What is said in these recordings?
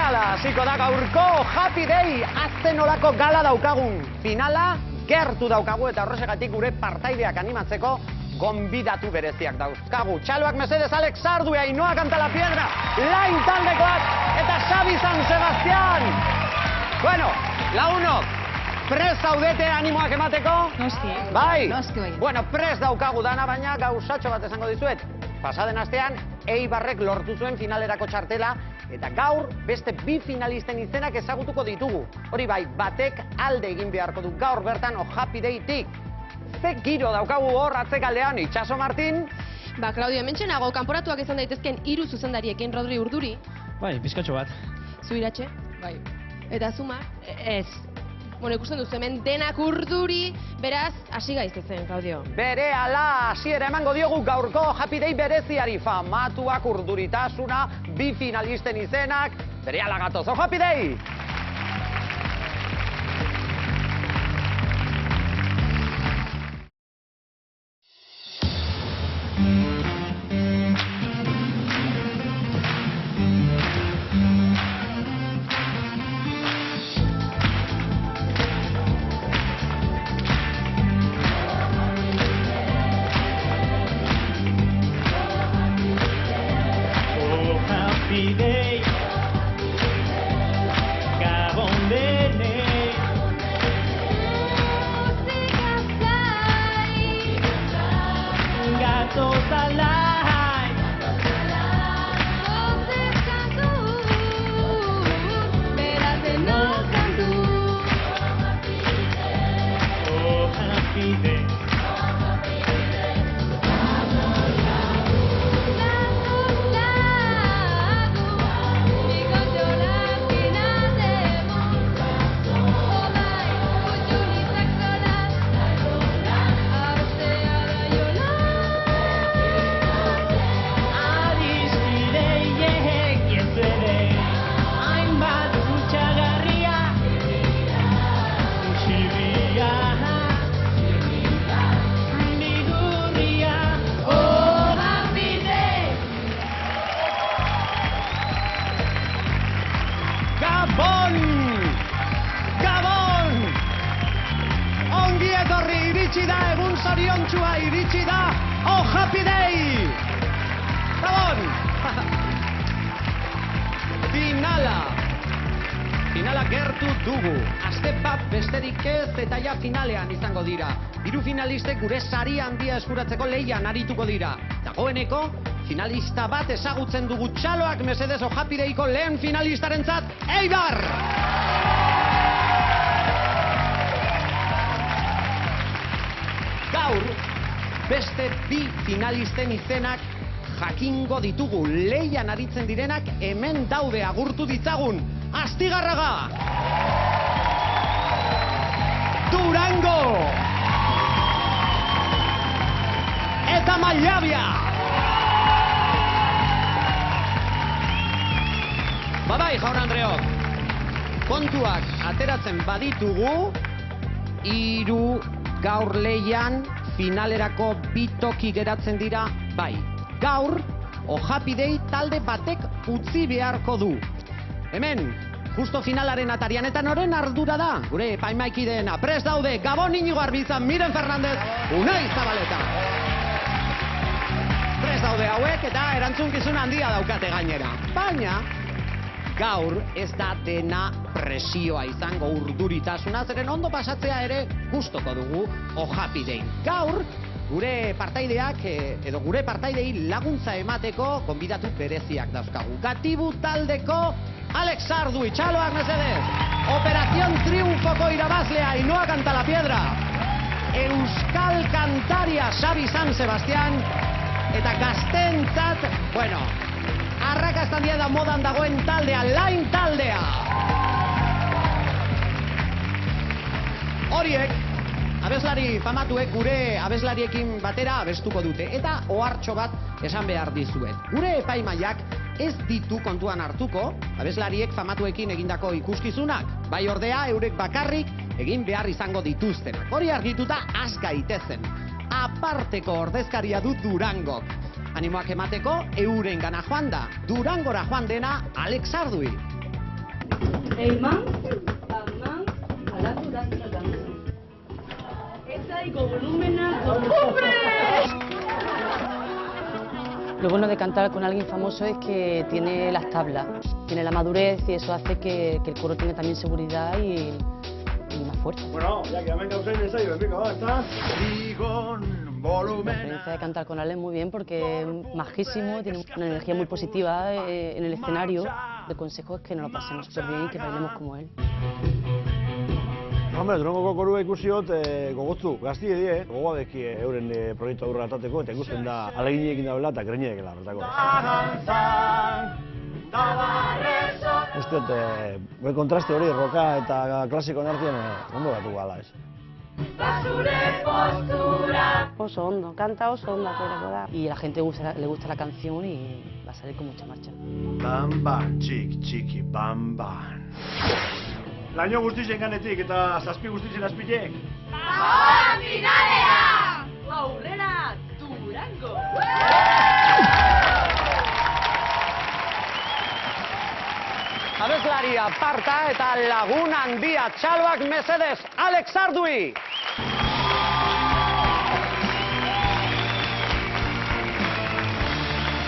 Finala hasiko da gaurko Happy Day. Azten olako gala daukagun. Finala gertu daukagu eta horrexegatik gure partaideak animatzeko gonbidatu bereziak dauzkagu. Txaloak mesedez Alex Ardu, Ainhoa Cantalapiedra, Lain taldekoak eta Xabi San Sebastián. Bueno, lagunok, prest zaudete animoak emateko? Noski. Bai? Noski bai. Bueno, prest daukagu dana, baina gauzatxo bat esango dizuet. Pasaden astean, Eibarrek lortu zuen finalerako txartela, eta gaur beste bi finalisten izenak ezagutuko ditugu. Hori bai, batek alde egin beharko du gaur bertan Happy Day-tik. Ze giro daukagu hor atzekaldean, Itxaso Martin? Ba, Claudio, hementxenago, kanporatuak izan daitezken 3 zuzendariekin, Rodri Urduri. Bai, pizkatxo bat. Zuiratxe. Bai. Eta Zuma. Ez. Bueno, ikusten duzu hemen denak Urduri, beraz, hasi gaitezen, Claudio. Berehala hasiera emango diogu gaurko Happy Day bereziari. Famatuak urduritasuna, bi finalisten izenak, berehala gatoz. Happy Day! Happy Day, Gabon denei. Gatoz alai. Beraz denok kantu. Oh, Happy Day. Iritsi da, egun zoriontsua iritsi da, Happy Day! Gabon! Finala gertu dugu. Aste bat besterik ez eta ja finalean izango dira. 3 finalistek gure sari handia eskuratzeko lehian arituko dira. Dagoeneko, finalista bat ezagutzen dugu. Txaloak mesedez Happy Dayko lehen finalistarentzat, Eibar! Gaur, beste bi finalisten izenak jakingo ditugu. Lehian aritzen direnak hemen daude, agurtu ditzagun. Astigarraga! Durango! Eta Mallabia! Bai, jaun Andreok, kontuak ateratzen baditugu, 3 gaur lehian finalerako bi toki geratzen dira, bai. Gaur, Happy Day talde batek utzi beharko du. Hemen, justo finalaren atarian eta noren ardura da? Gure epaimaikideen prest daude, Gabon Inigo Arbizan, Miren Fernandez, Unai Zabaleta. Prest daude hauek eta erantzunkizun handia daukate gainera. Baina, gaur ez da dena presioa izango urduritasuna, zeren ondo pasatzea ere gustoko dugu Happy Day. Gaur, gure partaideak, edo gure partaidei laguntza emateko gonbidatu bereziak dauzkagu. Gatibu taldeko Alex Ardu, Txaloak mesedez. Operación Triunfoko irabazlea Ainhoa Cantalapiedra. Euskal kantaria Xabi San Sebastián. Eta gaztentzat, bueno, arrakastan dia da modan dagoen taldea, Lain taldea. Horiek, abeslari famatuek gure abeslariekin batera abestuko dute. Eta ohartxo bat esan behar dizuet. Gure epaimaiak ez ditu kontuan hartuko abeslariek famatuekin egindako ikuskizunak. Bai ordea, eurek bakarrik egin behar izango dituztenak. Hori argituta az gaitezen. Aparteko ordezkaria du Durangok. Animoak emateko euren gana joan da. Durangora joan dena Alex Ardui. Eman, aman, alatu dantza dantza. Ezaiko volumena, ¡hombre! Lo bueno de cantar con alguien famoso es que tiene las tablas, tiene la madurez y eso hace que el coro tenga también seguridad y más fuerza. Bueno, ya que hemen gauzain ensaio, venga, va, está. La experiencia de cantar con Ale es muy bien porque es majísimo, tiene una energía muy positiva en el escenario. El consejo es que nos lo pasemos súper bien y que bailemos como él. Hombre, Durangoko korua ikusiot gogotzu, gazti edie, gogoa deki euren proiektu aurrera atateko, eta ikusten da aleginekin dabela eta greñeekela bertako. Uste dut, kontraste hori, roka eta klasikoen artean ondo batu gala, ez? Oso ondo, canta oso ondo aterako da. Y a la gente le gusta la canción y va a salir con mucha marcha. Bamban, txiki, bamban. Laino guztien ganetik eta zazpi guztien azpitek. ¡Ahora finalera! ¡Aurrera, Durango! Abeslaria parta eta lagun handia txaloak mesedez, Alex Ardui!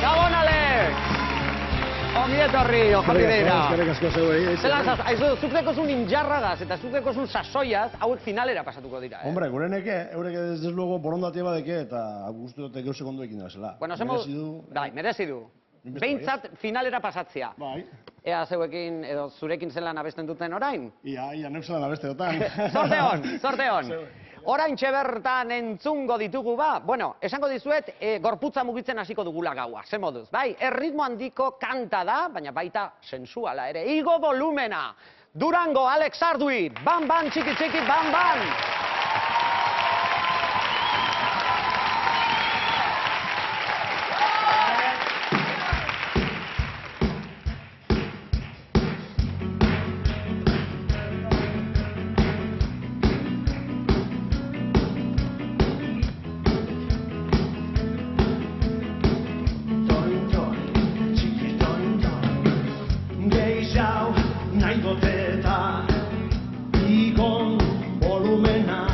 Gabon, Alex! Ongi etorri, ojarrideira. Eskerrik asko zeuei. Zelan, aizu, zuk dekozun injarragaz eta zuk dekozun sasoiaz, hauek finalera pasatuko dira, Hombre, gureneke, eurek ez luego borondatea badeke eta gustu dute geuse konduekin da. Bueno, merezi du. Behintzat finalera pasatzea. Bai. Ea zeuekin edo zurekin zelan abesten duten orain? Ia neuzelan abesteotan. Sorte hon. Oraintxe bertan entzungo ditugu ba. Bueno, esango dizuet, gorputza mugitzen hasiko dugula gaua, ze moduz, bai? Erritmo handiko kanta da, baina baita sensuala ere. Igo volumena! Durango, Alex Ardui! Bam, bam, txiki, bam, bam! Nahi doteta, igon volumena.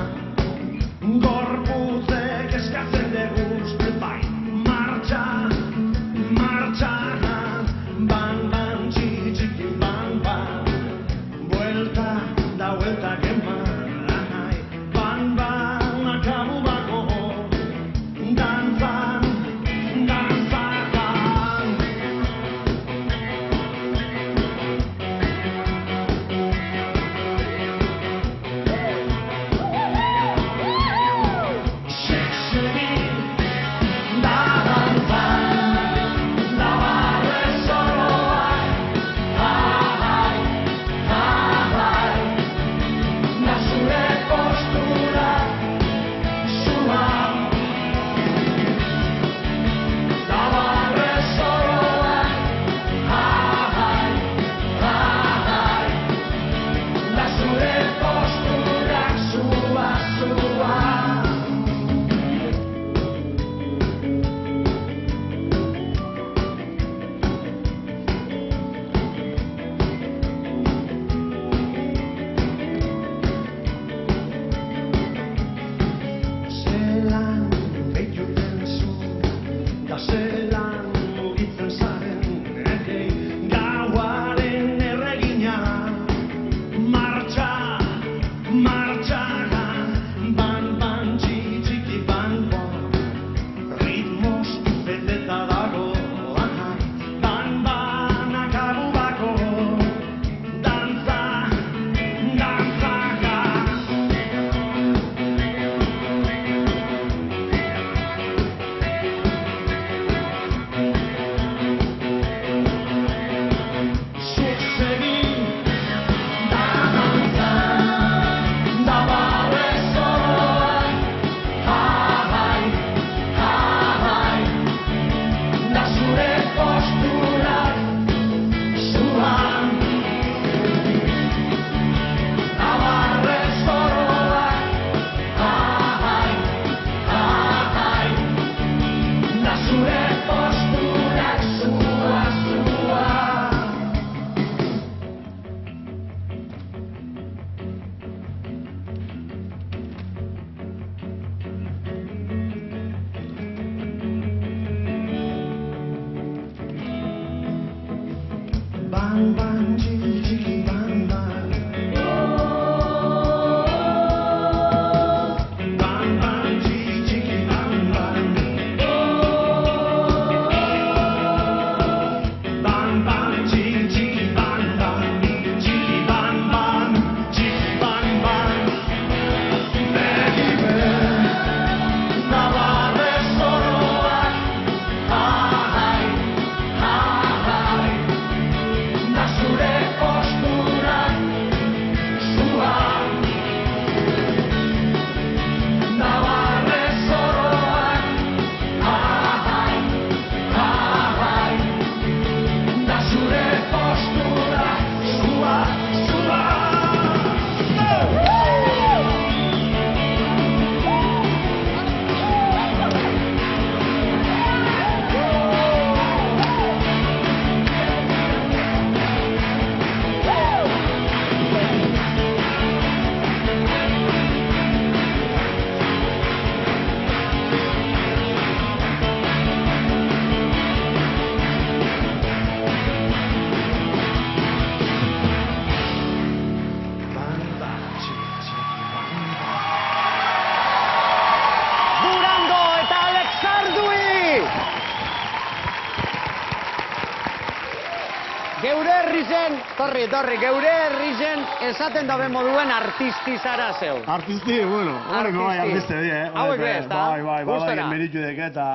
Geure herrizen, torri, geure herrizen esaten dabe moduen artisti zara zeu. Artisti, bueno, hori no bai artiste die, Hauek be, ez da? Bai, meritu dek eta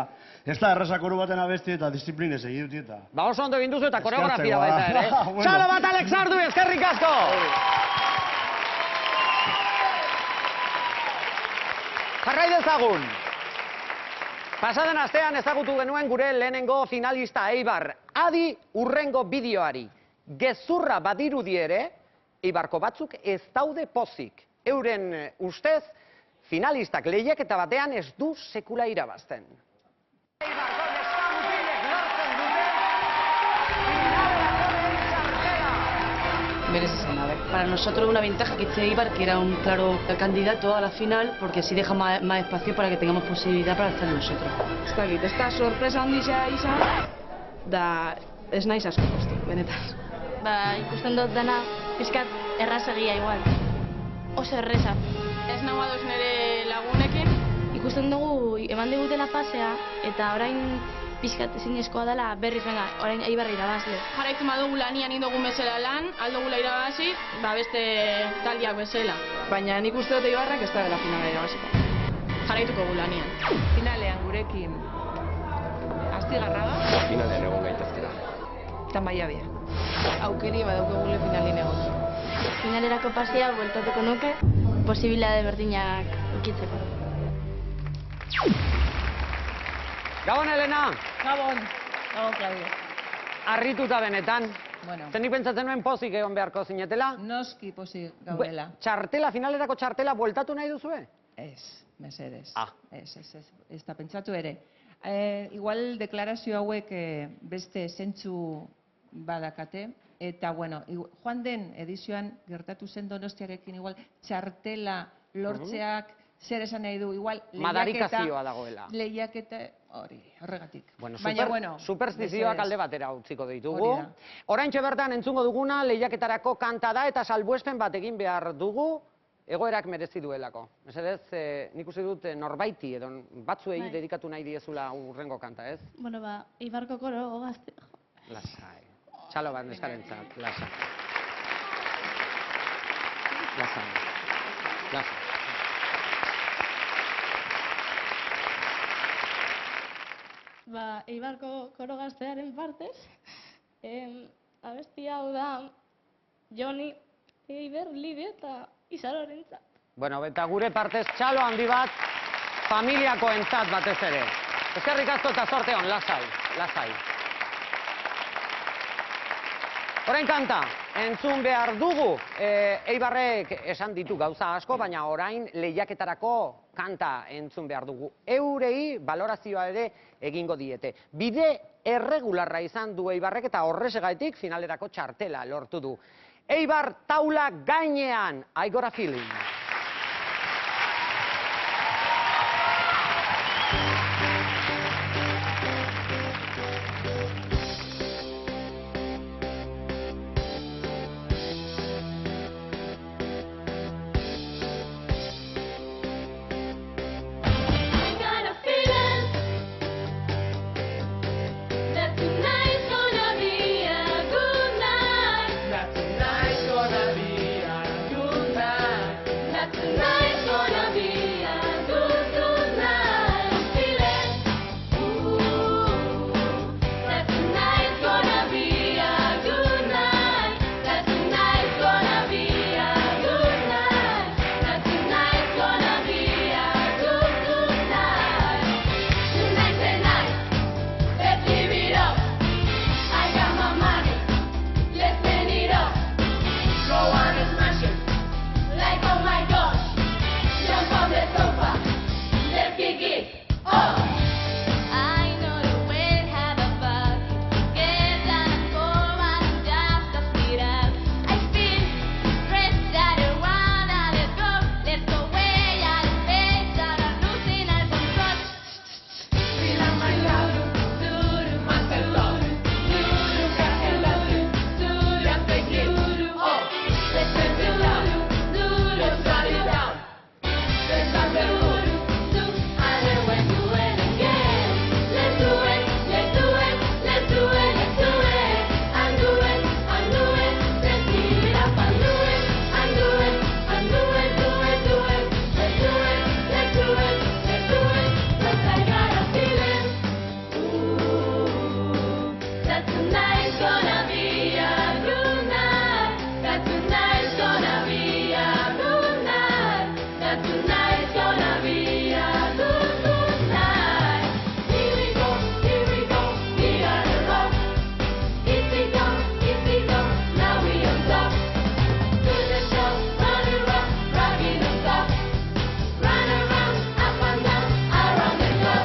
ez da errazakoru baten abesti eta disiplinez egin dut eta. Ba oso ondo egin duzu eta koreografia baita ere. Bueno. Txalo bat Alexardu, eskerrik asko! Jarrai dezagun! Pasaden astean ezagutu genuen gure lehenengo finalista Eibar. Adi urrengo bideoari. Gezurra badirudi ere, Eibarko batzuk ez daude pozik. Euren ustez, finalistak lehiaketa batean ez du sekula irabazten. Eibarko neskamutilek lortzen dute finalerako lehen txartela. Merece ser. Para nosotros una ventaja que esté Eibar, que era un claro candidato a la final, porque así deja más espacio para que tengamos posibilidad para estar nosotros. Ez dakit, ez da sorpresa handia izan, da ez naiz asko postu, benetan. Ba, ikusten dut dana, pizkat errazegia igual. Oso erreza. Ez nagoa duz nire lagunekin. Ikusten dugu, eman digutela fasea, eta orain pizkat ezinezkoa dela berriz venga, orain Eibarra irabazle. Jarraitzen badugu lanian indogun bezala lan, aldogula irabazi, ba beste taldiak bezala. Baina nik uste dut Eibarrak ez da dela finala irabaziko. Jarraituko gu lanian. Finalean gurekin Astigarraga Finalean egon gaitezkera. eta Maiabia. Aukeri badaukagule finalin egon. Finalerako pasea bueltatuko nuke, posibilitate berdinak ukitzeko. Gabon, Elena! Gabon, Claudio. Arrituta benetan. Bueno, Zenik pentsatzen nuen pozik egon beharko zinetela? noski pozik gaudela. Txartela, finalerako txartela, bueltatu nahi duzue? Ez, mesedez. Ah. Ez da pentsatu ere. Igual deklarazio hauek beste zentzu badakate, eta bueno, joan den edizioan gertatu zen Donostiarekin igual txartela lortzeak zer esan nahi du, igual Madarikazioa dagoela. Lehiaketa horregatik. Bueno, superstizioak alde batera utziko ditugu. Hori da. Oraintxe bertan entzungo duguna lehiaketarako kanta da eta salbuespen bat egin behar dugu egoerak merezi duelako. Mesedez, nik uste dut norbaiti edo batzuei Bai. dedikatu nahi diezula urrengo kanta, ez? Bueno, ba, Eibarko koro gazte. Lasai. Txalo bat neskarentzat, lasai. Lasai. Lasai. Ba, Eibarko koro gaztearen partez, abesti hau da Joni, Eibar, Libe eta Izarorentzat. Bueno, eta gure partez txalo handi bat, familiako entzat batez ere. Eskerrik asko eta zorte hon, lasai, lasai. Orain kanta, entzun behar dugu, Eibarrek esan ditu gauza asko, baina orain lehiaketarako kanta entzun behar dugu. Eurei balorazioa ere egingo diete. Bide erregularra izan du Eibarrek eta horrexegatik finalerako txartela lortu du. Eibar taula gainean, I got a feeling. tonight's gonna be a good night. That tonight's gonna be a good night. That tonight's gonna be a good, good night. Here we go, we are the rock. Easy go, now we on top. Do the show, run and rock, rocking the stop. Run around, up and down, around the clock.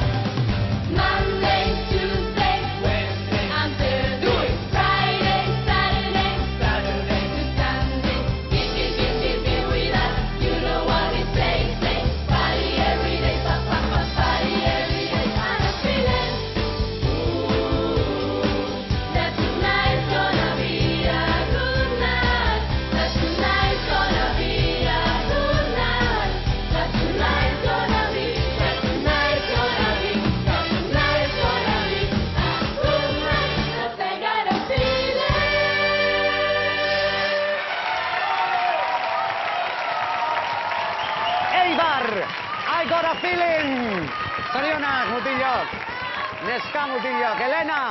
Monday, Tuesday, Wednesday, until do it. Friday, Saturday, Saturday to Sunday. Be with us. You know what it says. Party every day, party every day. And I'm feeling, that tonight's gonna be a good night. That tonight's gonna be a good night. That tonight's gonna be, that tonight's gonna be, that tonight's gonna be a good night. 'Cause I got a feeling. Eibar, I got a feeling! Zorionak, mutilok! Neska mutilok, Elena!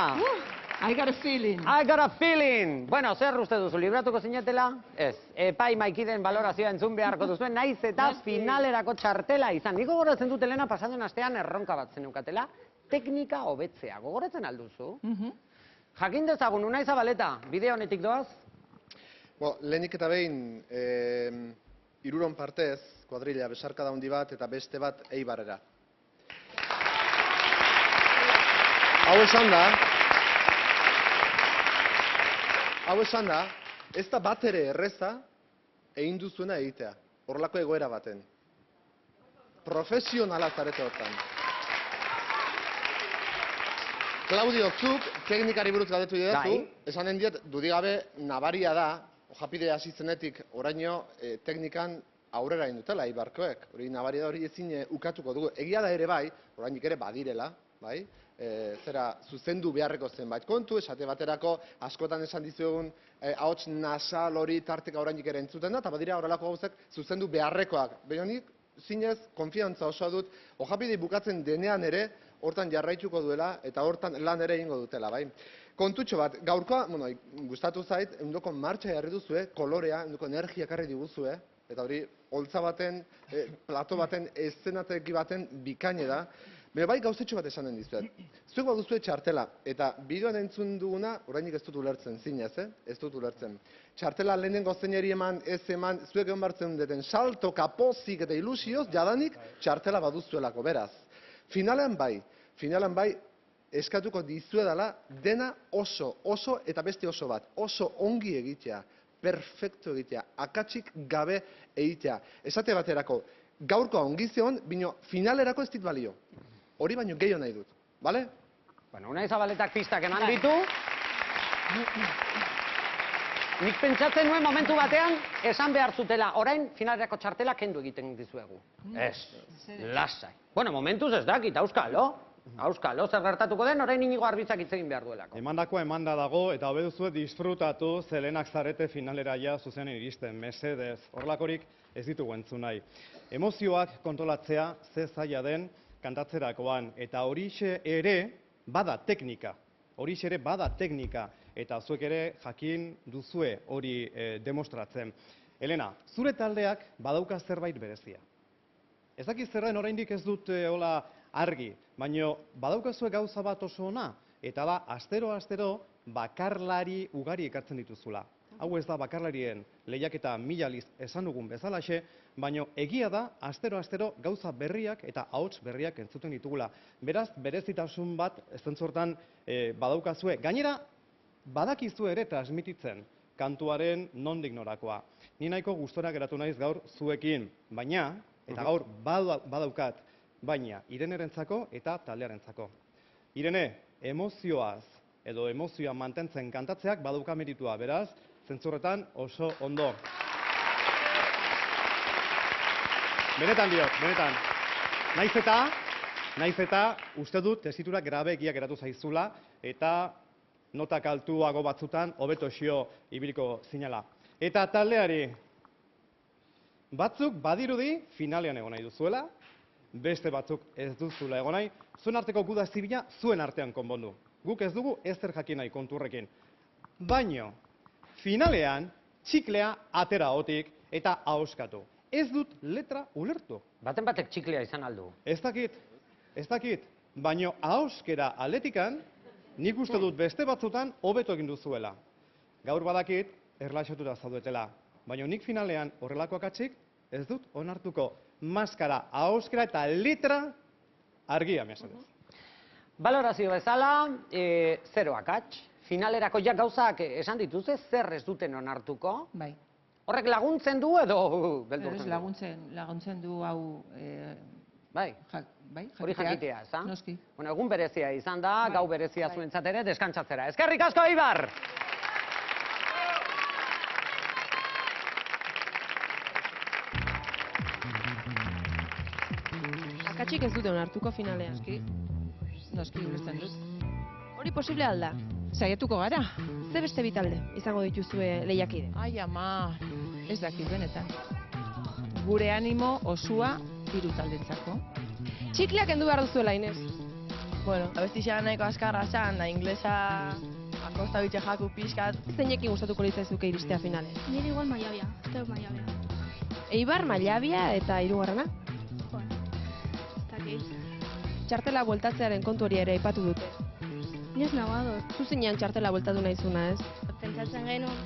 I got a feeling. I got a feeling! Bueno, zer uste duzu, libratuko zinetela? Ez, epai maikiden valorazioa entzun beharko duzuen, naiz eta finalerako txartela izan. Niko gogoratzen dut, Elena, pasaden astean erronka bat zeneukatela, teknika hobetzea. Gogoratzen alduzu? Jakin dezagun, Unai Zabaleta, bide honetik doaz? Lehenik eta behin, hiruron partez, kuadrilla besarkada handi bat eta beste bat Eibarrera. Hau esan da, ez da bat ere erreza egin duzuena egitea, horrelako egoera baten. Profesionala zarete hortan. Claudio, zuk teknikari buruz galdetu didazu, esanen diet, dudigabe nabaria da, Japide hasi zenetik oraino teknikan aurrera indutela Eibarkoek. Hori nabaria da, hori ezin ukatuko dugu. Egia da ere bai, orainik ere badirela, bai? Zera zuzendu beharreko zenbait kontu, esate baterako askotan esan dizuegun ahots nasal hori tarteka orainik ere entzuten da, eta badira horrelako gauzak zuzendu beharrekoak. Baina nik zinez, konfiantza osoa dut, Japide bukatzen denean ere, hortan jarraituko duela, eta hortan lan ere egingo dutela, bai? Kontutxo bat, gaurkoa, gustatu zait, eundoko martxa jarri duzue, kolorea, eundoko energia karri diguzue, eta hori, holtza baten, plato baten, eszenateki baten bikaine da. Baina bai gauzetxo bat esanen dizuet. Zuek baduzue txartela, eta bideoan entzun duguna, orainik ez dut ulertzen, zinez, ez dut ulertzen. Txartela lehenengo zeinari eman, ez eman, zuek egon bartzen duten salto, kapozik eta ilusioz, jadanik txartela baduzuelako, beraz. Finalean bai, eskatuko dizuedala dena oso eta beste oso bat, oso ongi egitea, perfecto egitea, akatsik gabe egitea. Esate baterako, gaurkoa ongi zeon, bino finalerako ez dit balio. Hori baino gehiago nahi dut, bale? Bueno, Unai Zabaletak pistak eman ditu. Nik pentsatzen nuen momentu batean, esan behar zutela, orain finalerako txartela kendu egiten dizuegu. Ez, lasai. Bueno, momentuz ez dakit, auskalo, zer gertatuko den, orain Inigo Arbitzak hitz egin behar duelako. Emandakoa emanda dago, eta hobe duzue disfrutatu zelenak zarete finalera ja zuzenen iristen, mesedez. Horlakorik ez ditugu entzun nahi. Emozioak kontrolatzea ze zaila den kantatzerakoan, eta horixe ere bada teknika. Eta zuek ere jakin duzue hori demostratzen. Elena, zure taldeak badauka zerbait berezia. Ez dakit zerren oraindik ez dut hola argi, baina badaukazue gauza bat oso ona, eta da, astero bakarlari ugari ekartzen dituzula. Hau ez da bakarlarien lehiaketa mila aldiz esan dugun bezalaxe, baina egia da, astero gauza berriak eta ahots berriak entzuten ditugula. Beraz, berezitasun bat zentzortan badaukazue. Gainera, badakizu ere transmititzen kantuaren nondik norakoa. Ni nahiko gustora geratu naiz gaur zuekin, baina, eta gaur badaukat, baina Irenerentzako eta taldearentzako. Irene, emozioaz edo emozioa mantentzen kantatzeak badauka meritua, beraz, zentzurretan oso ondo. Benetan diot, benetan. Naiz eta uste dut tesitura grabeegia geratu zaizula eta notak altuago batzutan hobeto xio ibiliko zinela. Eta taldeari, batzuk badirudi finalean egon nahi duzuela, beste batzuk ez duzula egon nahi, zuen arteko guda zibila zuen artean konpondu. guk ez dugu ezer jakin nahi konturrekin. Baino, finalean, txiklea atera hotik eta ahoskatu. Ez dut letra ulertu. Baten batek txiklea izan aldu. Ez dakit, baino ahoskera aletikan, nik uste dut beste batzutan hobeto egin duzuela. Gaur badakit, erlaxatuta zaudetela. Baina nik finalean horrelako akatsik ez dut onartuko. Maskara, ahoskera eta letra argia mesedez. Valorazio bezala, 0 akats. Finalerako ja gauzak esan dituzte, zer ez duten onartuko? Bai. Horrek laguntzen du edo beldurtzen du? Laguntzen du hau... Bai, hori jakitea, ez da? Noski. Bueno, egun berezia izan da, gau berezia zuentzat ere, deskantzatzera. Eskerrik asko, Eibar! Akatsik ez dute onartuko finalean. Noski, ulertzen dut. Hori posible alda. Saiatuko gara. Ze beste bitalde izango dituzue lehiakide? Ai, ama, ez dakit benetan. Gure animo osua hiru taldentzako. Txikleak kendu behar duzuela, Inez. Bueno, abestixea nahiko azkarra zan, da inglesa akosta bitxe jaku pixkat. Zeinekin gustatuko litzaizuke iristea finale? Nire igual Mallabia, Esteo Mallabia. Eibar, Mallabia eta hirugarrena? Ez dakit. Txartela bueltatzearen kontu hori ere aipatu dute. Ni ez nagoador. Zuzenean txartela bueltatu nahizuna, ez? Pentsatzen genuen,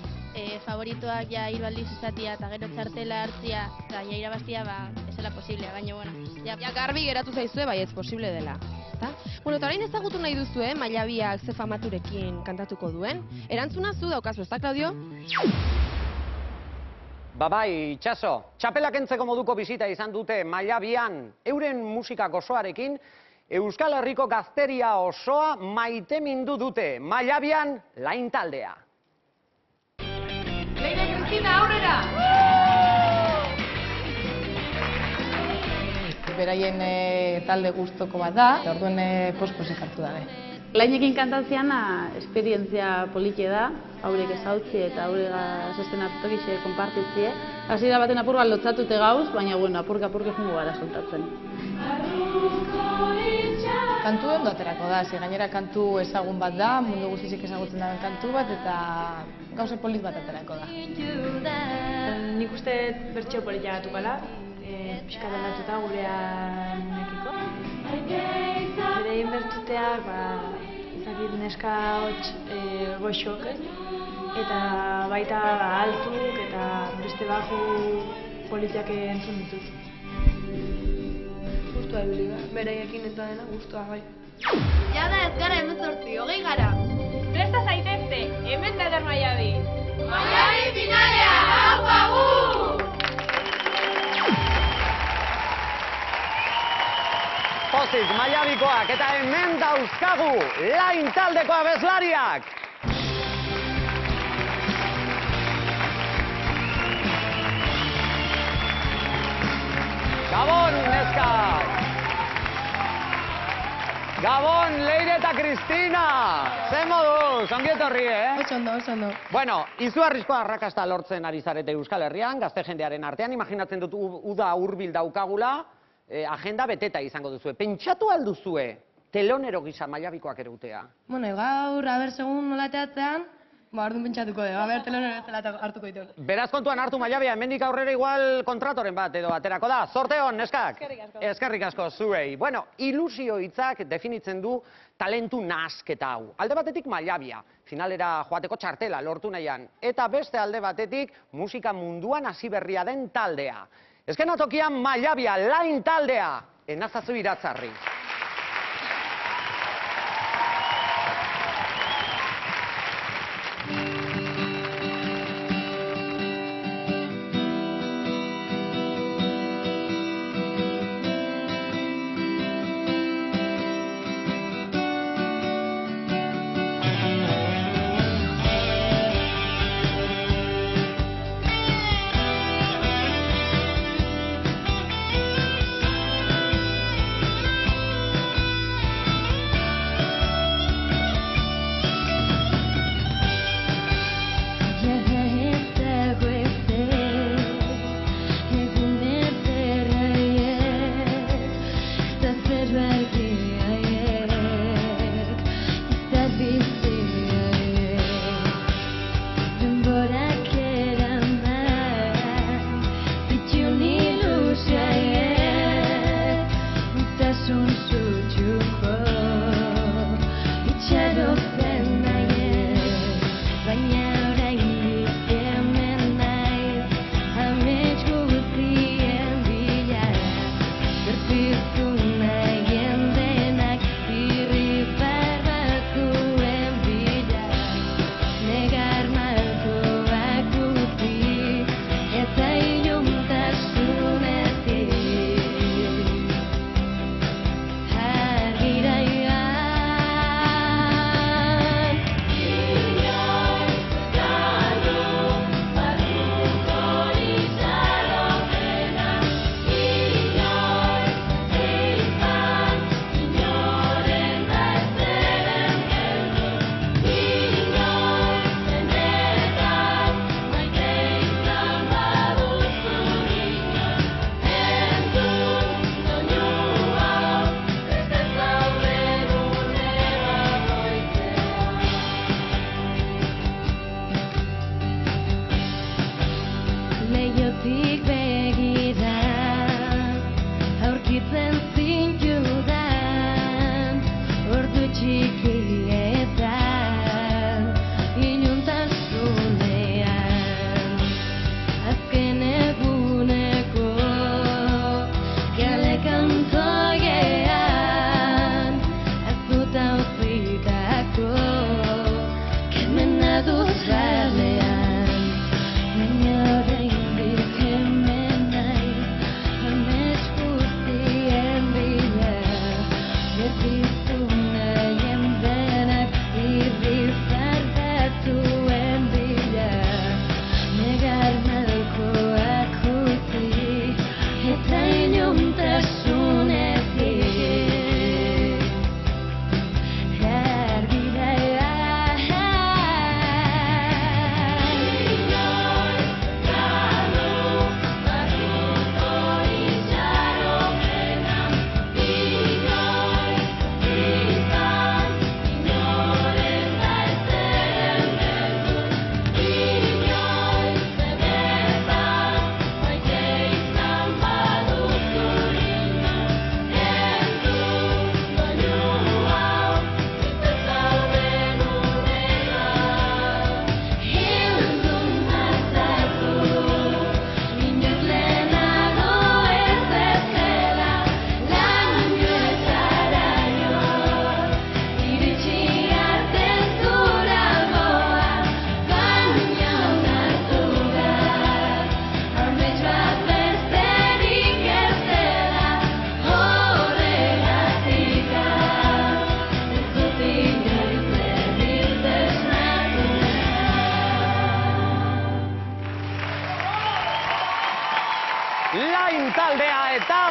favorituak ja hiru aldiz izatia eta gero txartela hartzia eta ja irabaztia, ez dela posible, baina bueno. Ja garbi geratu zaizue, bai ez posible dela. Bueno, eta orain ezagutu nahi duzue, Mallabiak ze famaturekin kantatuko duen. Erantzuna zu daukazu, ez da, Claudio? Bai, Itxaso, txapelak entzeko moduko bisita izan dute Mallabian, euren musika gozoarekin, Euskal Herriko gazteria osoa maitemindu dute. Mallabian, Lain taldea. Leire Cristina, aurrera! Beraien talde guztoko bat da, orduen pos-posi jartu dabe. Lainekin kantatzeana esperientzia politie da, haurek ezautzi eta haurek zesten hartutokixe konpartitzie. Hasi da baten apur bat lotzatute gauz, baina bueno, apurka-apurka jungo gara soltatzen. Kantu ondo aterako da, gainera kantu ezagun bat da, mundu guztizik ezagutzen daben kantu bat, eta gauze polit bat aterako da. Nik uste bertxeo politia gatukala, pixka aldatuta gurean nekiko. Bereien bertuteak, ezakit neska hotx goxok, eta baita altuk eta beste baju politiak entzun ditut. Gustua ibili da, bereiekin eta dena gustua bai. Jada ez gara 18, 20 gara. Presta zaitezte, hemen dator Mallabi. Mallabi finalea, agur! Pozik, Mallabikoak eta hemen dauzkagu Lain taldeko abeslariak. Gabon, neskak! Gabon, Leire eta Kristina! Ze moduz, ongi etorri, Oso ondo. Bueno, izugarrizko arrakasta lortzen ari zarete Euskal Herrian, gazte jendearen artean, imaginatzen dut uda hurbil daukagula, agenda beteta izango duzue. Pentsatu alduzue, telonero gisa Mallabikoak ere utea? Bueno, gaur, segun nola teatzean, orduan pentsatuko dugu, telonero bezala hartuko ditu. Beraz kontuan hartu Mallabia, hemendik aurrera igual kontratoren bat edo aterako da. Zorte hon, neskak? Eskerrik asko zuei. Bueno, ilusio hitzak definitzen du talentu nahasketa hau. Alde batetik Mallabia, finalera joateko txartela lortu nahian. Eta beste alde batetik musika munduan hasi berria den taldea. Eskenatokian Mallabia, Lain taldea, Enazazu Iratzarri.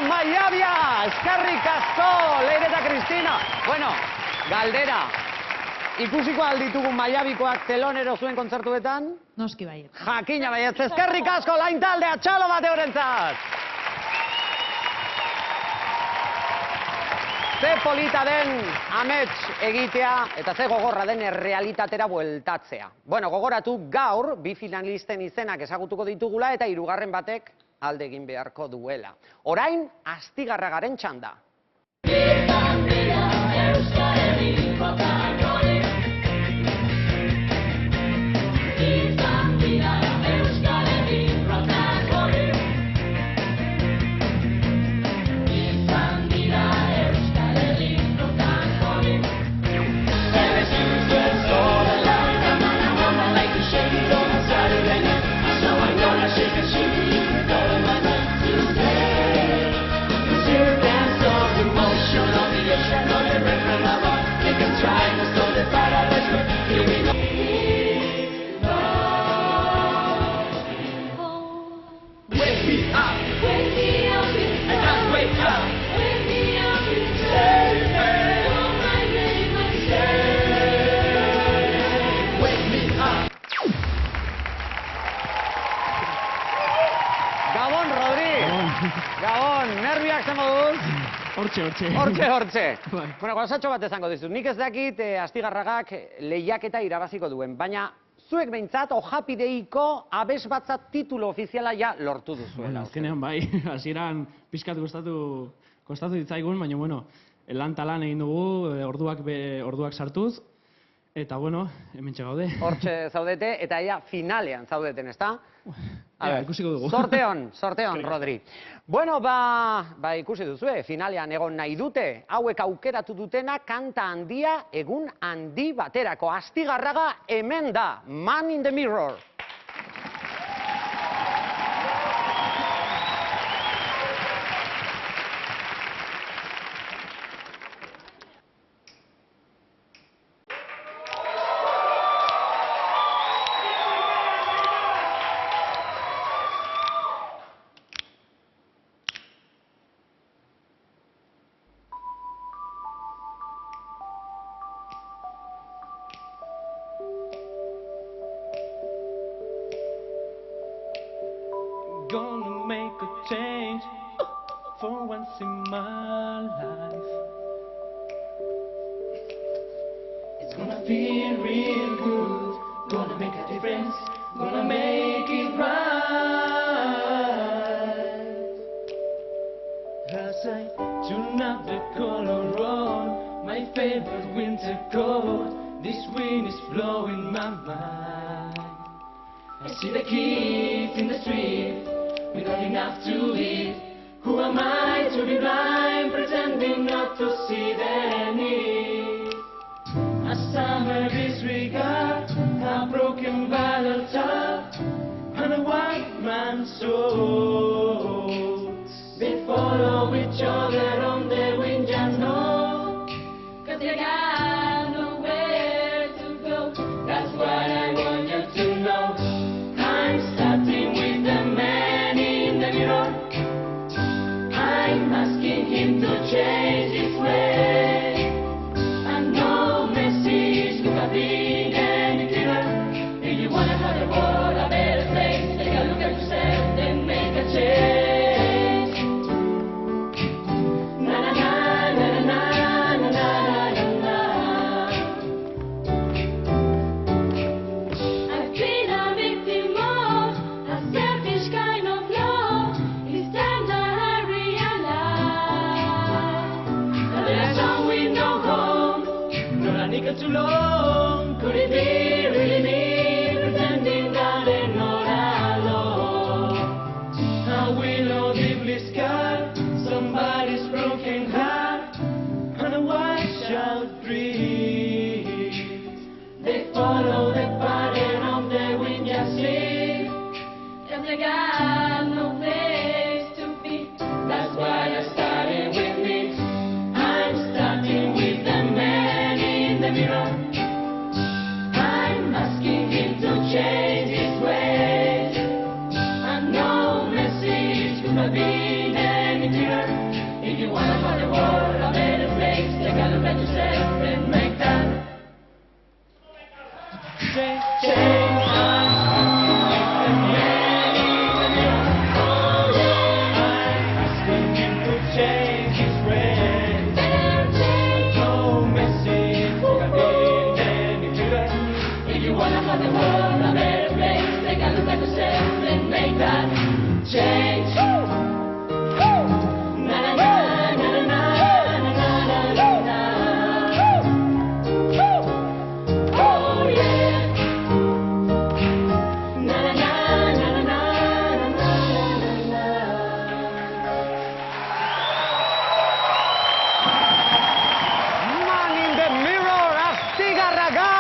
Maiabia! Eskerrik asko, Leire eta Kristina! Bueno, galdera. Ikusiko alditugu Maiabikoak telonero zuen kontzertuetan? Noski baiet. Jakina baiet, eskerrik asko lain taldea, txalo bat eurentzat! Ze polita den amets egitea eta ze gogorra den errealitatera bueltatzea. Bueno, gogoratu gaur, bi finalisten izenak ezagutuko ditugula eta hirugarren batek alde egin beharko duela. Orain, Astigarragaren txanda. Gabon, Rodri! Gabon, nerviak zen moduz? Hortxe. Bueno, gauzatxo bat esango dizut. Nik ez dakit Astigarragak lehiaketa irabaziko duen, baina zuek behintzat Ojapideiko abesbatzat titulo ofiziala ja lortu duzuela. Azkenean bai, hasieran pixkat kostatu ditzaigun, baina bueno, lan talan egin dugu, orduak sartuz, eta bueno, hementxe gaude. Hortxe zaudete, eta ja finalean zaudeten, ezta? Ikusiko dugu. Sorteon, Rodri. Bueno, ba ikusi duzue, finalean egon nahi dute, hauek aukeratu dutena kanta handia egun handi baterako. Astigarraga hemen da, Man in the Mirror. Gonna make a change for once in my life. It's gonna feel real good. Gonna make a difference. Gonna make it right. As I tune up the color on my favorite winter coat, this wind is blowing my mind. I see the kids in the street with not enough to eat. Who am I to be blind, pretending not to see their needs? A summer disregard, a broken bottle top, and a white man's soul. They follow each other on the wind, you know, 'cause they got nowhere to go. That's what I want you to know. I'm starting with the man in the mirror. I'm asking him to change his way. And no message could have been any clearer. If you wanna have the world a better place, take a look at yourself and make a change. Na na na na na na na na na. I've been a victim of a selfish kind of love. It's time that I realize that there's some with no home, not a nickel too long. Could it be really me pretending that they're not alone? A willow deeply scarred, somebody's broken heart, and a washed-out dream. They follow the pattern of the wind, you see, and they got no place to be. That's why I started with me. I'm starting with the man in the mirror. change, change. I'm asking him to change his ways. No message, if you wanna have the world a better place, take a look at yourself and make that change. Na na na na na na na na na na. Oh yeah. Na na na na na na na na. Man in the Mirror, Astigarraga.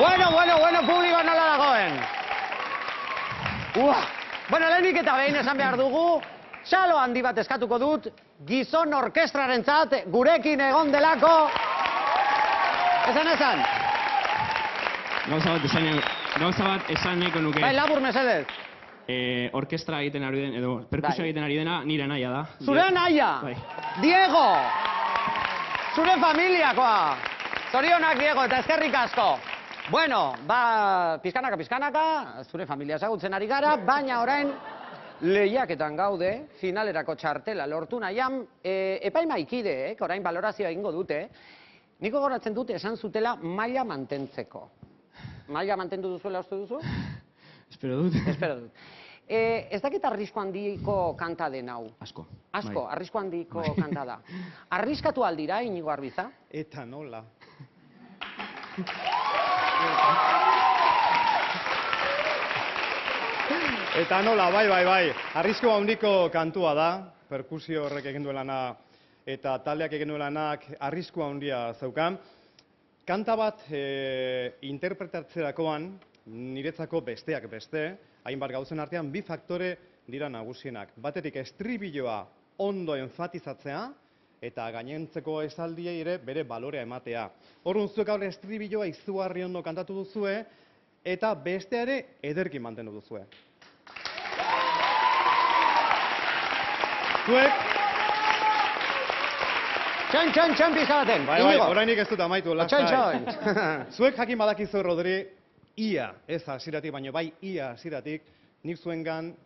Bueno, publiko nola dagoen. Bueno, lehenik eta behin esan behar dugu, txalo handi bat eskatuko dut, gizon orkestrarentzat gurekin egon delako. Esan. Gauza bat esan nahiko nuke. Bai, labur mesedez. Orkestra egiten ari den, edo perkusio egiten ari dena, nire naia da. Zure naia! Bai. Diego! Zure familiakoa! Zorionak, Diego, eta eskerrik asko. Bueno, pizkanaka, zure familia ezagutzen ari gara, baina orain lehiaketan gaude, finalerako txartela lortu nahian, epaimaikideek orain balorazioa egingo dute, niko goratzen dute esan zutela maila mantentzeko. Maila mantendu duzuela uste duzu? Espero dut. Ez dakit arrisku handiko kanta den hau? Asko, arrisku handiko kanta da. Arriskatu aldira, Inigo Arbiza? Eta nola. Eta nola, bai. Arrisku handiko kantua da, perkusio horrek egin du lana eta taldeak egin du lanak arrisku handia zeukan. Kanta bat interpretatzerakoan, niretzako besteak beste, hainbat gauzen artean bi faktore dira nagusienak. Batetik estribilloa ondo enfatizatzea, eta gainentzeko esaldiei ere bere balorea ematea. Orduan zuek gaur estribilloa izugarri ondo kantatu duzue, eta bestea ere ederki mantendu duzue. Zuek... Txon, pizabaten. Bai, orainik ez dut amaitu, lasai. Txon. Zuek jakin badakizu, Rodri, ia, ez hasieratik, baina bai ia hasieratik, nik zuengan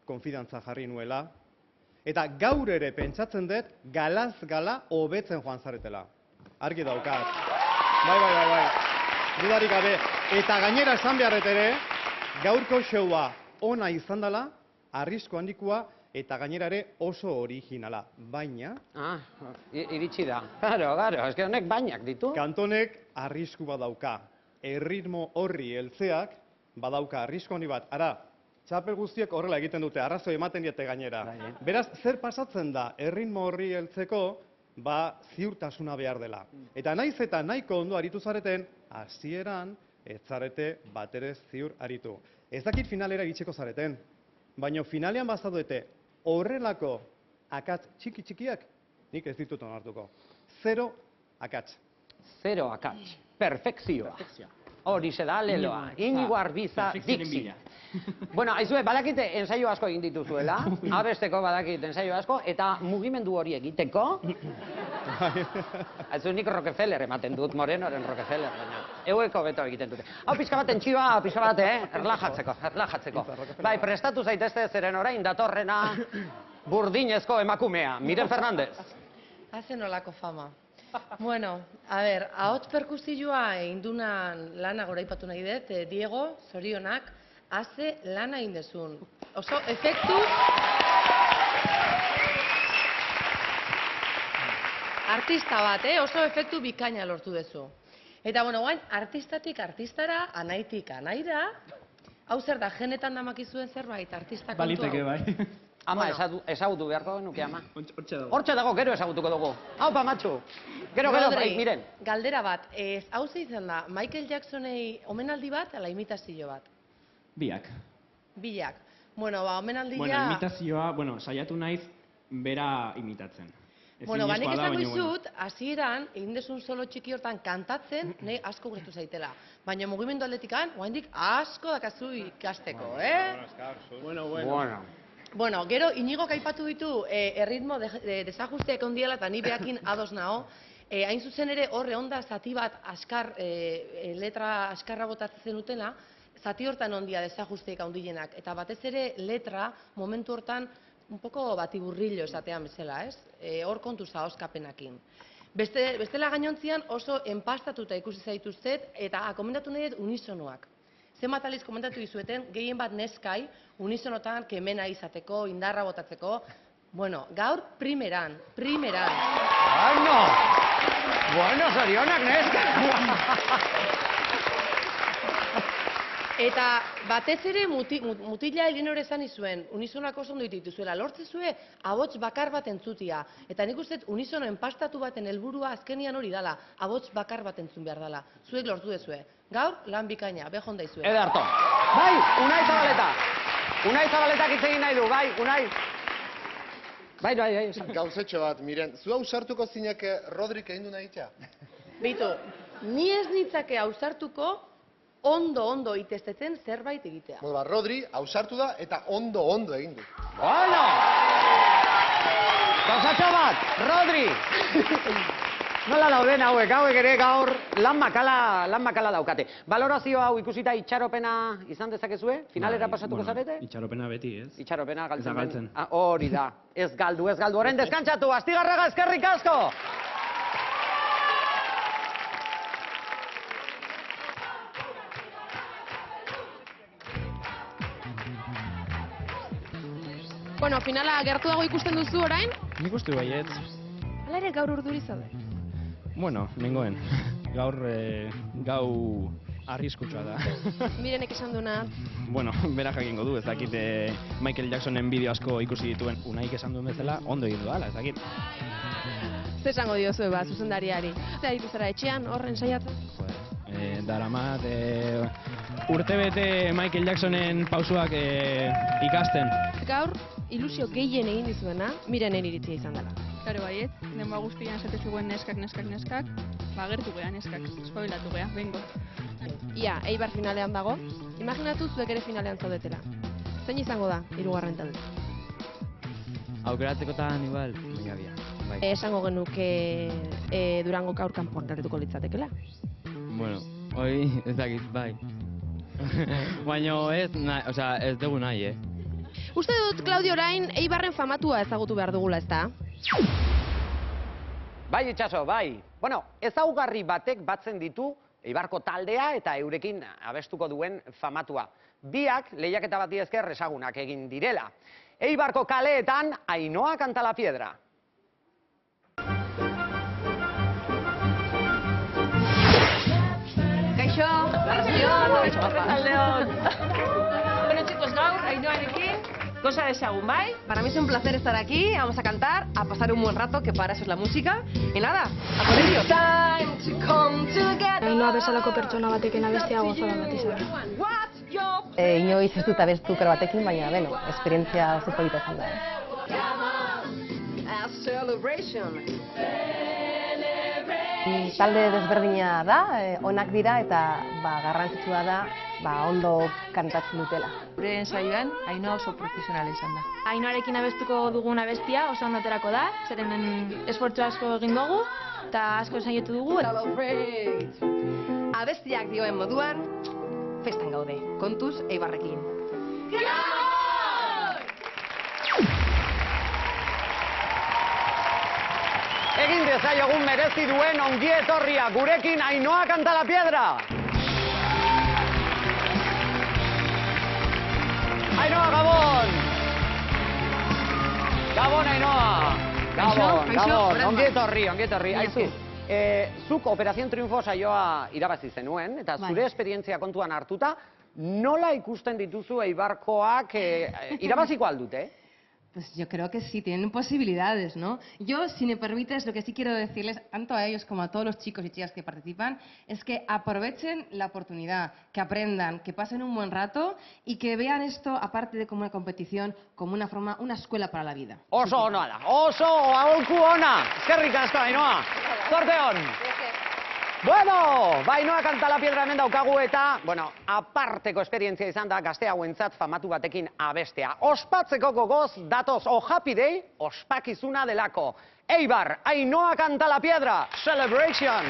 konfidantza jarri nuela, eta gaur ere pentsatzen dut, galaz gala hobetzen joan zaretela. Argi daukat. Bai. Dudarik gabe. Eta gainera esan beharret ere, gaurko showa ona izan dela, arrisku handikoa, eta gainera ere oso originala. Baina... Iritsi da. Claro, eske honek bainak ditu. Kantonek arrisku badauka. Erritmo horri heltzeak badauka arrisku handi bat. Ara, txapel guztiek horrela egiten dute, arrazoi ematen diete gainera. Beraz, zer pasatzen da erritmo horri heltzeko, ziurtasuna behar dela. Eta naiz eta nahiko ondo aritu zareten, hasieran ez zarete batere ziur aritu. Ez dakit finalera iritsiko zareten, baina finalean bazaudete horrelako akats txikiak, nik ez ditut onartuko. 0 akats. 0 akats. Perfekzioa. Horixe da, leloa. Inigo Arbiza diksi. Bueno, aizue, badakite ensaio asko egin dituzuela, abesteko badakit ensaio asko, eta mugimendu hori egiteko, aizu nik Rockefeller ematen dut, Morenoren Rockefeller, baina eueko beto egiten dute. Hau pixka bat entxioa, pixka bat, erlajatzeko. Bai, prestatu zaitezte zeren orain datorrena burdinezko emakumea, Miren Fernandez. Hazen olako fama. Bueno, a ver, ahots perkusioa indunan lana goraipatu nahi dut, Diego, zorionak, haze lana indezun. Oso, efektu... Artista bat, oso efektu bikaina lortu dezu. Eta, bueno, guain, artistatik artistara, anaitik anaira, hau zer da, genetan damakizuen zerbait, artista kontu hau. Baliteke, bai. Ama, ezagutu beharko genuke, ama. Hortxe dago, gero ezagutuko dugu. Hau, pamatxu. Gero, Miren. Galdera bat, hau zeitzen da, Michael Jacksonei omenaldi bat, ala imitazio bat? Biak. Bueno, omenaldia... Bueno, imitazioa, saiatu naiz, bera imitatzen. Bueno, nik esango izut, hasieran, egin desun solo txiki hortan kantatzen, nahi asko gurtu zaitela. Baina mugimendu aldetikan, oaindik asko dakazu ikasteko, Bueno, gero, Inigo kaipatu ditu erritmo desajusteak ondiela eta ni behakin ados nao. Hain zuzen ere, horre onda zati bat letra askarra botatzen zenutela, zati hortan ondia desajusteik handienak, eta batez ere letra momentu hortan un poco batiburrillo esatean bezala, ez? Hor kontu zaozkapenakin. Bestela gainontzian oso enpastatuta ikusi zaituztet, eta komentatu nahi dut unisonoak. Zenbat aliz komentatu dizueten, gehien bat neskai, unisonotan kemena izateko, indarra botatzeko. Bueno, gaur primeran. Bueno, zorionak, neska! Eta batez ere mutila Elinor esan izuen, unisonoak oso ondo dituzuela, lortzezue ahots bakar bat entzutia. Eta nik uste unisono enpastatu baten helburua azkenian hori dala, ahots bakar bat entzun behar dala. Zuek lortu dezue. Gaur, lan bikaina, behon daizue. Ederto. Bai, Unai Zabaleta. Unai Zabaletak hitz egin nahi du, bai, Unai. Bai. Gauzetxo bat, miren, zu ausartuko zineke Rodrik egin du nahi itxea? Beitu, ni ez nitzake ausartuko ondo itestetzen zerbait egitea. Rodri ausartu da eta ondo egin du. Bueno! Gauzatxo bat, Rodri! Nola dauden hauek ere gaur lan makala daukate. Balorazio hau ikusita itxaropena izan dezakezue? Finalera pasatuko zarete? Itxaropena beti, ez? Itxaropena galtzen. Ez da galtzen. Hori da, ez galdu. Horren deskantzatu, Astigarraga eskerrik asko! Bueno, finala gertu dago ikusten duzu orain? Nik uste baietz. Hala ere gaur urduri zaude. Bueno, nengoen. Gaur gau arriskutsua da. Mirenek esan duna. Bueno, berak jakingo du, ez dakit Michael Jacksonen bideo asko ikusi dituen Unaik esan duen bezala, ondo egin du ala, ez dakit. Zer esango diozue zuzendariari? Zer ditu zara etxean horren saiatzen? Daramat, urtebete Michael Jacksonen pausuak ikasten. Gaur, ilusio gehien egin dizuena, Mirenen iritzia izan dela. Claro, baiet, denboa guztian esate zuen neskak, agertu gea neskak, espabilatu gea, bengo. Ia, Eibar finalean dago, imaginatu zuek ere finalean zaudetela. Zein izango da, hirugarren talde? Aukeratzekotan igual, Maiabia. Esango genuke Durango gaur kanpoan gertuko litzatekela. Bueno, hoi ez dakit, bai. Baina ez dugu nahi, Uste dut, Claudio, orain Eibarren famatua ezagutu behar dugula, ezta? Bai, Itxaso, bai. Bueno, ezaugarri batek batzen ditu Eibarko taldea eta eurekin abestuko duen famatua. Biak lehiaketa bati esker ezagunak egin direla. Eibarko kaleetan Ainhoa canta la piedra. Kaixo, arratsaldeon. Bueno, chicos, gaur Ainhoarekin cosa desagun, ¿bai? Para mí es un placer estar aquí, vamos a cantar, a pasar un buen rato, que para eso es la música. Y nada, a por ello. Ainhoa bezalako pertsona batekin abestia gozada bat izan. Inoiz ez dut abestu kero batekin, baina, beno, esperientzia oso polita izan da. Talde desberdina da, onak dira eta garrantzitsua da ondo kantatzen dutela. Gure ensaioan, Ainhoa oso profesionala izan da. Ainhoarekin abestuko dugun abestia oso ondo aterako da, zeren esfortzu asko egin dugu eta asko ensaiatu dugu. Abestiak dioen moduan, festan gaude, kontuz Eibarrekin. Egin dezaiogun merezi duen ongi etorria, gurekin Ainhoa canta la piedra! Ainhoa, Gabon! Gabon, Ainhoa! Gabon, ongi etorri. Aizu, zuk Operación Triunfo saioa irabazi zenuen, eta zure esperientzia kontuan hartuta, nola ikusten dituzu Eibarkoak irabaziko aldute? Pues yo creo que sí, tienen posibilidades, ¿no? Yo, si me permites, lo que sí quiero decirles, tanto a ellos como a todos los chicos y chicas que participan, es que aprovechen la oportunidad, que aprendan, que pasen un buen rato y que vean esto, aparte de como una competición, como una forma, una escuela para la vida. Oso ona da, oso aholku ona! Eskerrik asko, Ainhoa! Zorte hon! Bueno, Ainhoa Cantalapiedra hemen daukagu eta, aparteko esperientzia izan da gazte hauentzat famatu batekin abestea. Ospatzeko gogoz datoz Happy Day ospakizuna delako. Eibar, Ainhoa Cantalapiedra, Celebration!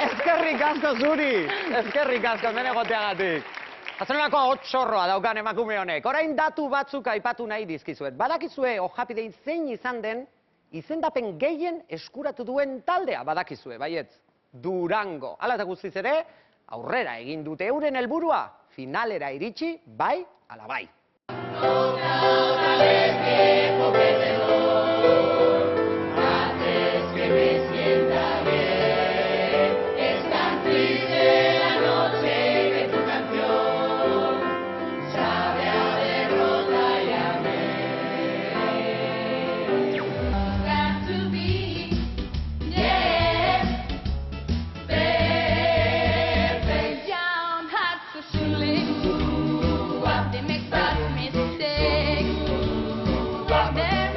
Eskerrik asko zuri, eskerrik asko hemen egoteagatik. Azkenolako hotxorroa daukan emakume honek. Orain datu batzuk aipatu nahi dizkizuet. Badakizue Happy Day zein izan den izendapen gehien eskuratu duen taldea badakizue, baietz. Durango. Hala eta guztiz ere, aurrera egin dute euren helburua, finalera iritsi, bai ala bai. They make bad mistakes. They're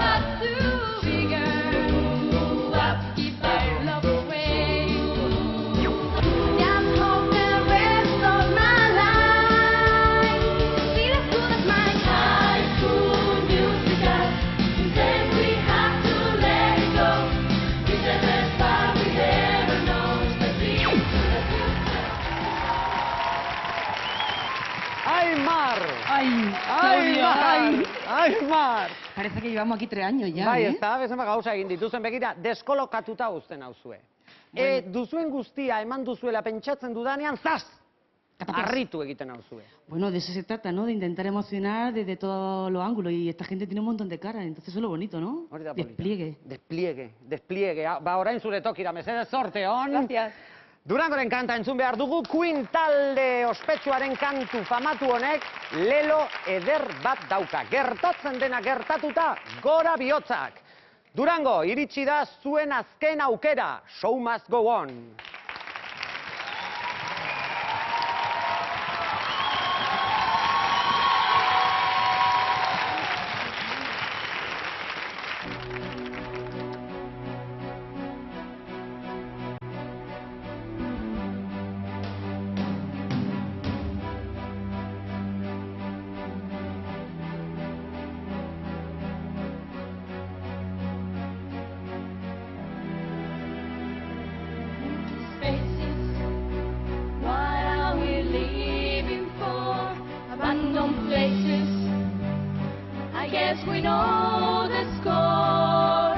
Aimar! Parece que llevamos aquí 3 años ya, Bai, ez da, bezema gauza egin dituzen, begira, deskolokatuta uzten hauzue. Duzuen guztia eman duzuela pentsatzen dudanean, zaz! Arritu egiten hauzue. Bueno, de eso se trata, ¿no? De intentar emocionar desde todos los ángulos. Y esta gente tiene un montón de caras, entonces eso es lo bonito, ¿no? Despliegue. Despliegue. Ba, orain zure tokira, mesedez zorte, on? Gracias. Durangoren kanta entzun behar dugu, Queen talde ospetsuaren kantu famatu honek lelo eder bat dauka. Gertatzen dena gertatuta, gora bihotzak. Durango, iritsi da zuen azken aukera. Show must go on. We know the score.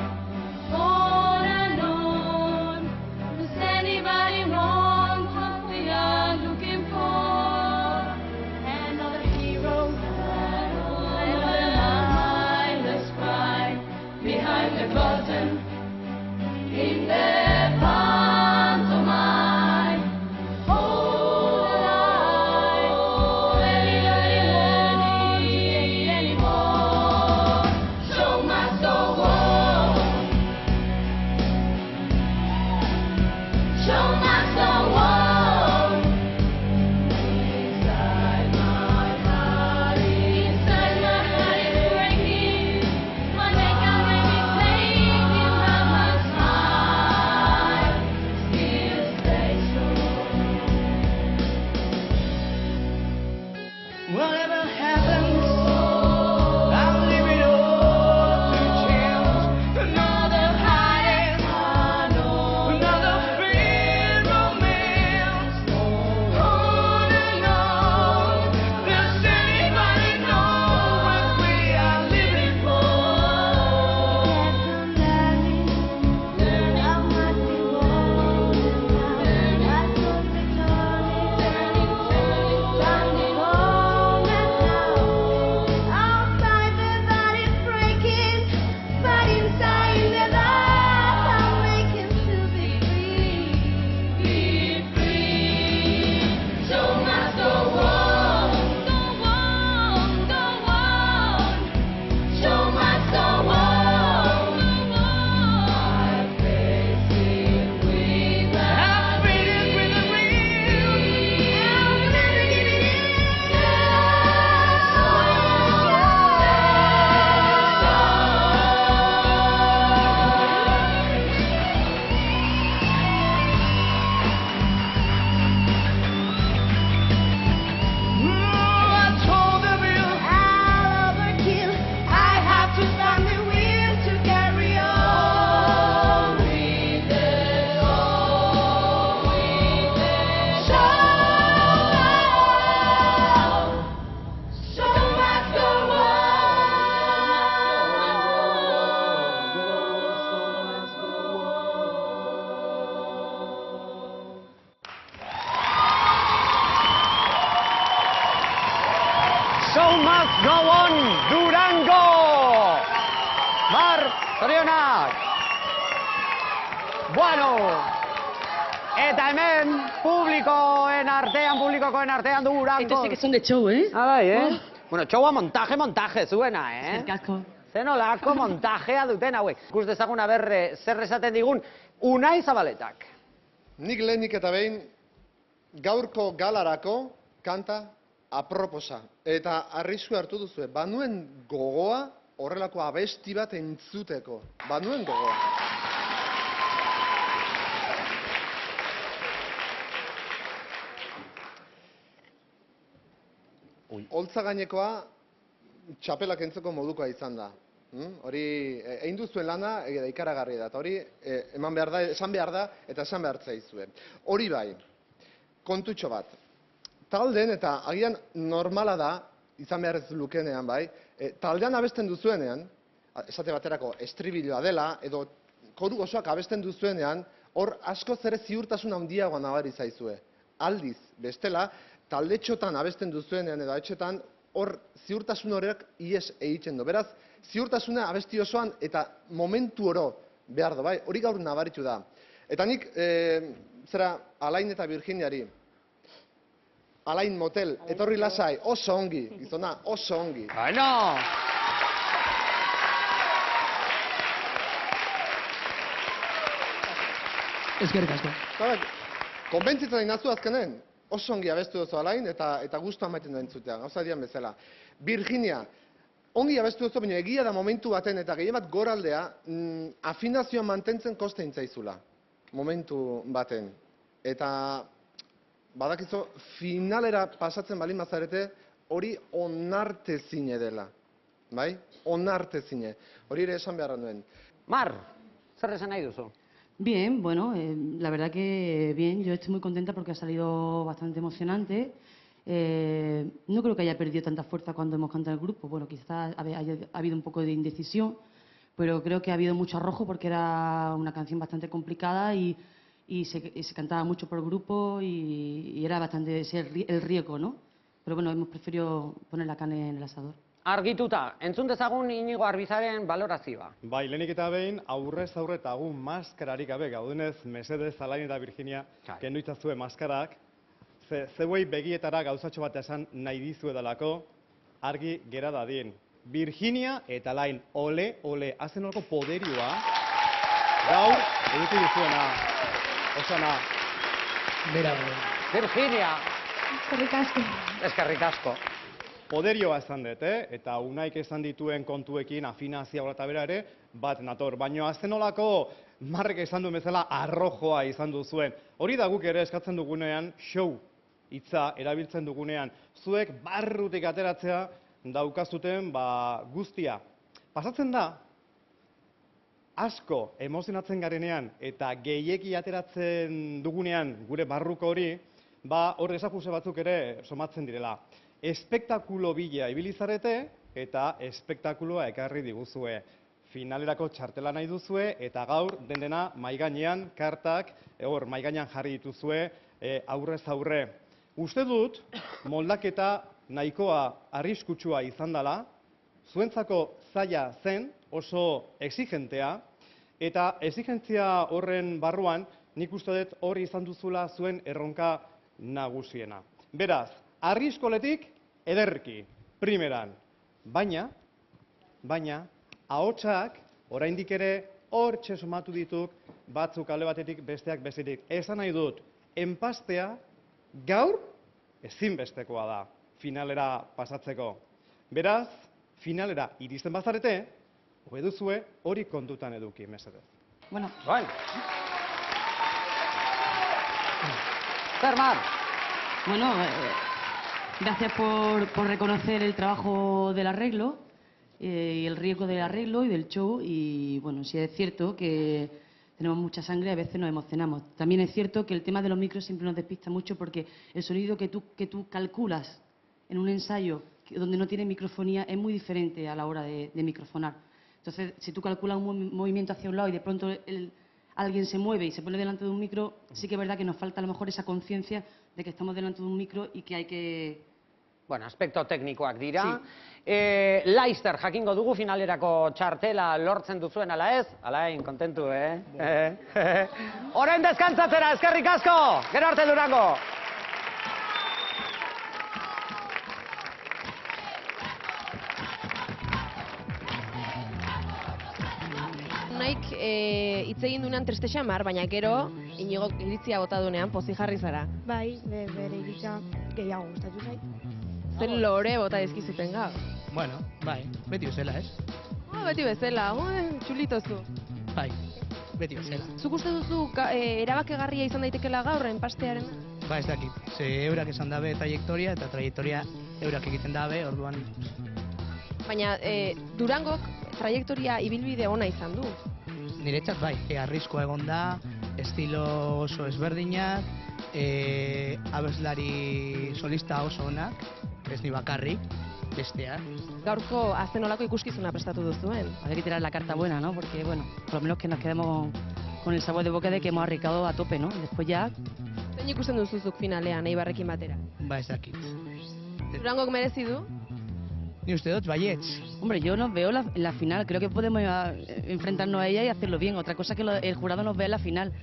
On and on. Does anybody want what we are looking for? Another hero, another mindless cry behind the button in the pantomime. Oh, anybody want it anymore? Show must go on. Show must go on. Inside my heart is breaking. My neck and baby playing by my side. Still stay strong. Whatever happens, I'll leave it all to chance. Another hiding, another failed romance. On and on. Does anybody know what we are living for? Learn how much we want. Learn how to turning on and out. Outside the body's breaking, but inside the light I'm making to be free. Be free. Show must go on. Go on, go on. Show must go on. I've faced with the Show must go on, Durango! Mar, zorionak! Bueno, eta hemen publikokoen artean Durango. Estos sí que son de show, ¿eh? Ah, bai, Bueno, showa montaje zuena, Zergasko. Zenolako montajea duten hauek. Ikus dezagun aber zer esaten digun Unai Zabaletak. Nik lehenik eta behin gaurko galarako kanta aproposa. Eta arrisku hartu duzue, banuen gogoa horrelako abesti bat entzuteko. Banuen gogoa. Holtza gainekoa txapelak entzeko modukoa izan da. Hori, egin duzuen lana ikaragarria da, eta hori eman behar da, esan behar da, eta esan behar zaizue. Hori bai, kontutxo bat. Taldeen eta agian normala da, izan behar ez lukenean, bai, taldean abesten duzuenean, esate baterako estribiloa dela, edo koru osoak abesten duzuenean, hor askoz ere ziurtasun handiagoa nabari zaizue. Aldiz, bestela, taldetxotan abesten duzuenean edo etxetan, hor ziurtasun horrek ies egiten du. Beraz, ziurtasuna abesti osoan eta momentu oro behar du, bai, hori gaur nabaritu da. Eta nik, Alain eta Virginiari, Alain Motel, etorri lasai, oso ongi, gizona, oso ongi. Bueno! Eskerrik asko. Konbentzitzen nahi nazu azkenen, oso ongi abestu duzu Alain, eta gustu amaiten da entzutea, gauza dian bezala. Virginia, ongi abestu duzu, baina egia da momentu baten, eta gehien bat goraldea, afinazioa mantentzen koste intzaizula. Momentu baten. Eta badakizu, finalera pasatzen balin bazarete, hori onartezine dela. Bai? Onartezine. Hori ere esan beharra nuen. Mar, zer esan nahi duzu? Bien, bueno, la verdad que bien, yo estoy muy contenta porque ha salido bastante emocionante. No creo que haya perdido tanta fuerza cuando hemos cantado el grupo, bueno, quizás ha habido un poco de indecisión, pero creo que ha habido mucho arrojo porque era una canción bastante complicada y se cantaba mucho por grupo y era bastante el riesgo, ¿no? Pero bueno, hemos preferido poner la carne en el asador. Argituta, entzun dezagun Inigo Arbizaren balorazioa. Bai, lehenik eta behin, aurrez aurre eta agun maskararik gabe gaudenez, mesedez, Alain eta Virginia, kendu itzazue maskarak, zeuei begietara gauzatxo bat esan nahi dizuedalako, argi gera dadien. Virginia eta Alain, ole, hazen horko poderioa, gaur, eduki dizuena, Osana. Bera, Virginia. Eskerrik asko. Eskerrik asko. Poderioa esan dut, eta unaik esan dituen kontuekin afinazia eta bera ere, bat nator. Baina azenolako Marrek esan duen bezala arrojoa izan duzuen. Hori da guk ere eskatzen dugunean, show hitza erabiltzen dugunean. Zuek barrutik ateratzea daukazuten guztia. Pasatzen da, asko emozionatzen garenean eta gehiegi ateratzen dugunean gure barruko hori, hor esakuse batzuk ere somatzen direla. Espektakulo bila ibilizarete eta espektakuloa ekarri diguzue. Finalerako txartela nahi duzue eta gaur dena maigainean kartak maigainean jarri dituzue aurrez aurre. Uste dut moldaketa nahikoa arriskutsua izan dela, zuentzako zaila zen oso exigentea eta exigentzia horren barruan nik uste dut hori izan duzula zuen erronka nagusiena. Beraz, arriskoletik ederki, primeran. Baina, ahotsak oraindik ere hortxe somatu dituk batzuk alde batetik besteak bestetik. Esan nahi dut, enpastea gaur ezinbestekoa da finalera pasatzeko. Beraz, finalera iristen bazarete, hobeduzue hori kontutan eduki, mesedez. Bueno. Bai. Mar. Bueno, gracias por reconocer el trabajo del arreglo y el riesgo del arreglo y del show. Y bueno, sí es cierto que tenemos mucha sangre y a veces nos emocionamos. También es cierto que el tema de los micros siempre nos despista mucho porque el sonido que tú calculas en un ensayo donde no tiene microfonía es muy diferente a la hora de microfonar. Entonces, si tú calculas un movimiento hacia un lado y de pronto alguien se mueve y se pone delante de un micro, sí que es verdad que nos falta a lo mejor esa conciencia de que estamos delante de un micro y que hay que... Bueno, aspekto teknikoak dira. Laster jakingo dugu finalerako txartela lortzen duzuen ala ez? Alain, kontentu, Orain deskantzatzera, eskerrik asko! Gero arte Durango! Naik hitz egin duenean triste xamar, baina gero Inigo iritzia bota duenean pozik jarri zara. Bai, bere iritzia gehiago gustatu zait. Zer lore bota dizkizuten gaur. Bueno, bai, beti bezala, ez? Beti bezala, txulito zu. Bai, beti bezala. Zuk uste duzu erabakigarria izan daitekela gaur enpastearen? Ba, ez dakit. Ze eurak esan dabe trajektoria eta trajektoria eurak egiten dabe, orduan... Baina Durangok trajektoria ibilbide ona izan du. Niretzat bai, arriskoa egon da, estilo oso ezberdinak, abeslari solista oso onak, ez ni bakarrik, bestea. Gaurko Azenolako ikuskizuna prestatu duzuen. Hay que tirar la carta buena, ¿no? Porque, bueno, por lo menos que nos quedemos con el sabor de boca de que hemos arriesgado a tope, ¿no? Después ya... Zein ikusten duzuzuk finalean, Eibarrekin batera? Ba, ez dakit. Durangok merezi du? Ni uste dut, baietz. Hombre, yo nos veo en la final. Creo que podemos enfrentarnos a ella y hacerlo bien. Otra cosa que el jurado nos vea en la final.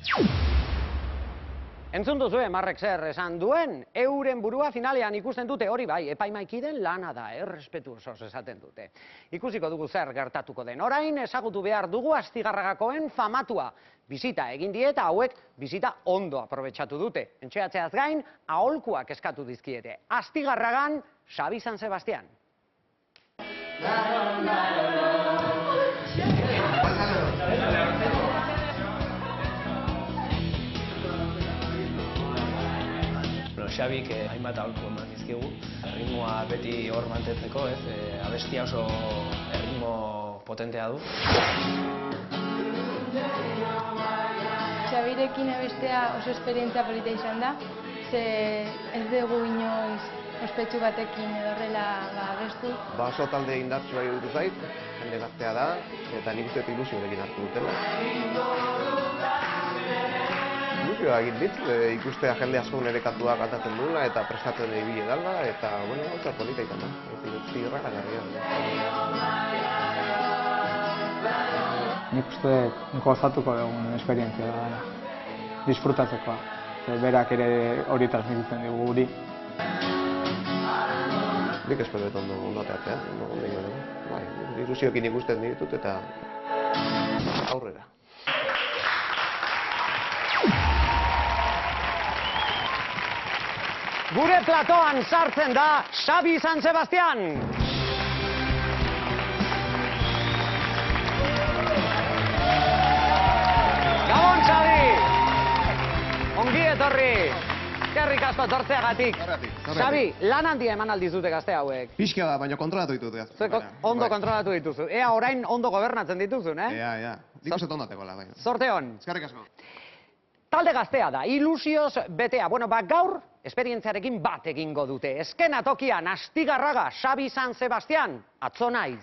Entzun duzue, Marrek zer esan duen, euren burua finalean ikusten dute, hori bai, epaimaikiden lana da, errespetu osoz esaten dute. Ikusiko dugu zer gertatuko den. Orain, ezagutu behar dugu Astigarragakoen famatua. Bisita egin dieta, hauek bisita ondo aprobetxatu dute. Entxeatzeaz gain, aholkuak eskatu dizkiete. Astigarragan, Xabi San Sebastian. Xabik hainbat aholku eman dizkigu. Erritmoa beti hor mantentzeko, ez? Abestia oso erritmo potentea du. Xabirekin abestea oso esperientzia polita izan da, ze ez dugu inoiz ospetsu batekin edo horrela abestu. Oso talde indartsua iruditu zait, jende gaztea da, eta nik uste dut ilusioarekin hartu dutela. Ilusioa egin dit, ikustea jende asko nire kantua kantatzen duela eta prestatzen ibile dala, eta, bueno, gauza polita izan da. Zirraragarria. Nik uste gozatuko dugun esperientzia da, disfrutatzekoa. Berak ere hori transmititzen dugu guri. Nik espero dut ondo ateatzea, ilusioekin ikusten ditut eta aurrera. Gure platoan sartzen da Xabi San Sebastian. Gabon, Xabi! Ongi etorri! Eskerrik asko etortzeagatik. Xabi, lan handia eman aldizute gazte hauek. Pixka da, baina kontrolatu ditut. Zuek ondo kontrolatu dituzu. Ea orain ondo gobernatzen dituzun, eh? Ea. Nik uste ondo atekola, baina. Zorte hon. Eskerrik asko. Talde gaztea da, ilusioz betea. Bueno, gaur, esperientziarekin bat egingo dute. Eskenatokian, Astigarraga, Xabi San Sebastian, atzo naiz.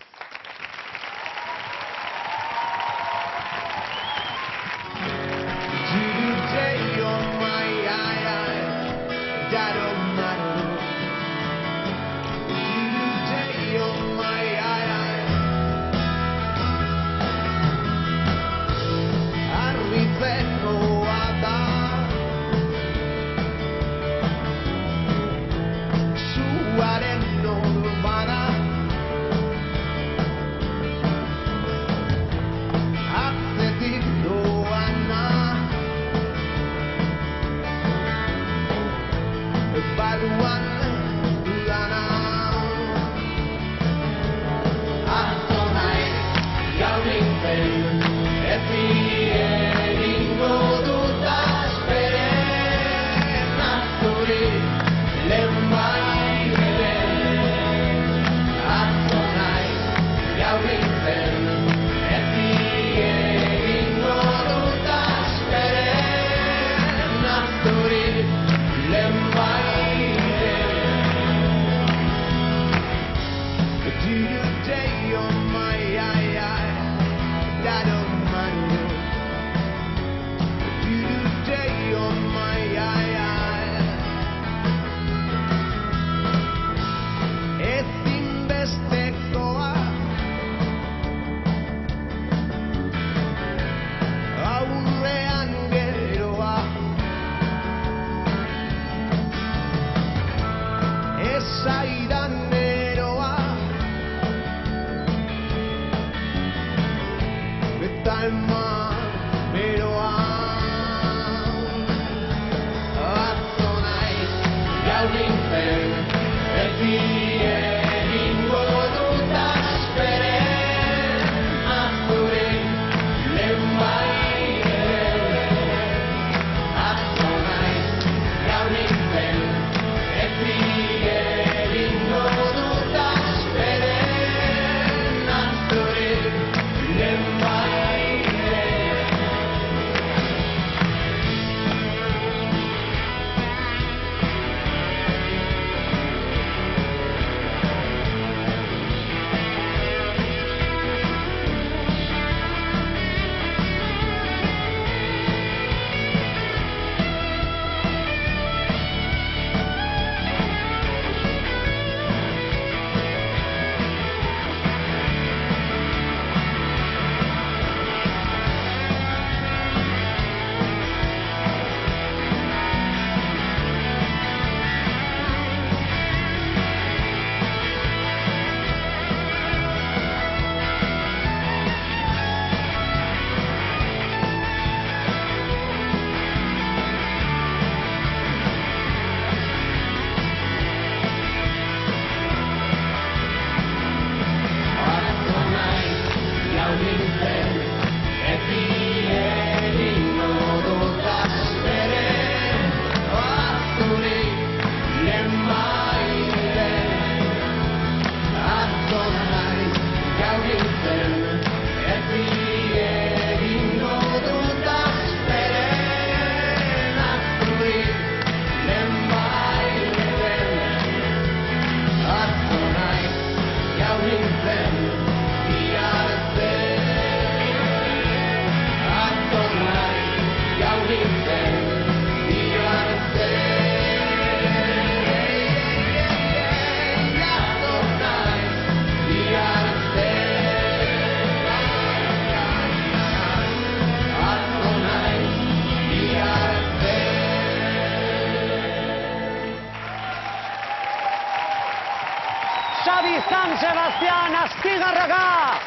Sebastián Astigarraga!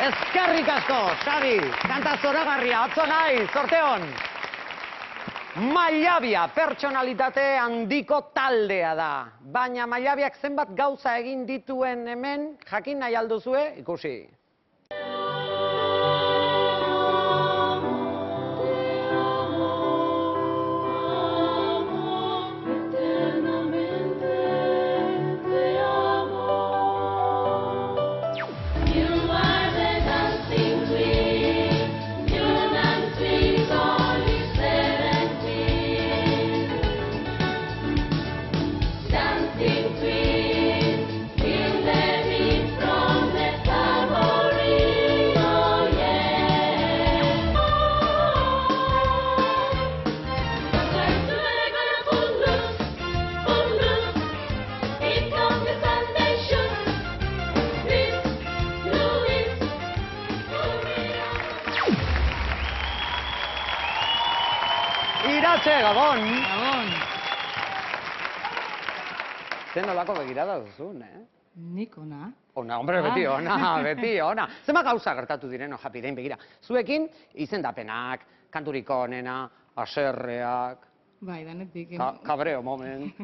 Eskerrik asko, Xabi, kanta zoragarria, atzo nahi, sorteon. Mallabia pertsonalitate handiko taldea da. Baina Mallabiak zenbat gauza egin dituen hemen, jakin nahi alduzue, ikusi. Iratxe, Gabon! Gabon! Zer nolako begirada duzun, Nik ona. Ona, hombre, beti ona, beti ona. Zema gauza gertatu direno, Japidein, begira. Zuekin, izendapenak, kanturiko onena, aserreak, Bai, danetik. kabreo moment,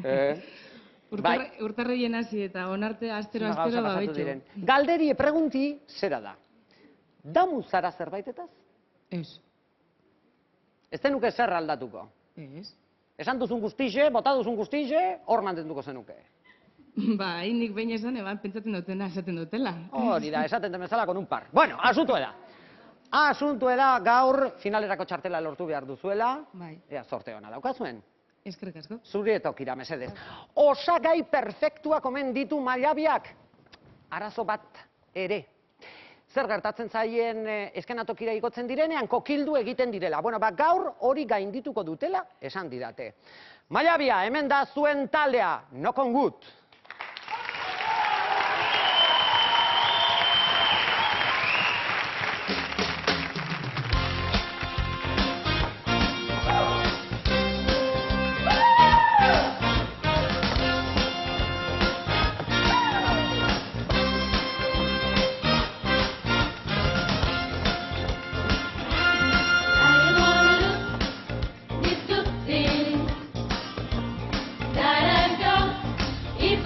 Urtarroien hasi eta onarte astero Zema gauza pasatu babetxo. diren. Galderi pregunti, zera da. Damu zara zerbaitetaz? Ez. Ez denuke zer aldatuko? Ez. Esan duzun guztixe, bota duzun guztixe, hor mantenduko zenuke. Bai, nik behin esan, eban pentsatzen dutena esaten dutela. Hori da, esaten den bezala con un par. Bueno, asuntoa da. Asuntoa da, gaur finalerako txartela lortu behar duzuela. Bai. Ea, sorte hona daukazuen. Eskerrik asko. Zuri etokira, mesedez. Osagai perfektuak omen ditu Mallabiak. Arazo bat ere. Zer gertatzen zaien eskenatokira igotzen direnean, kokildu egiten direla. Bueno, gaur hori gaindituko dutela, esan didate. Mallabia, hemen da zuen taldea, knock on wood. That I've got, if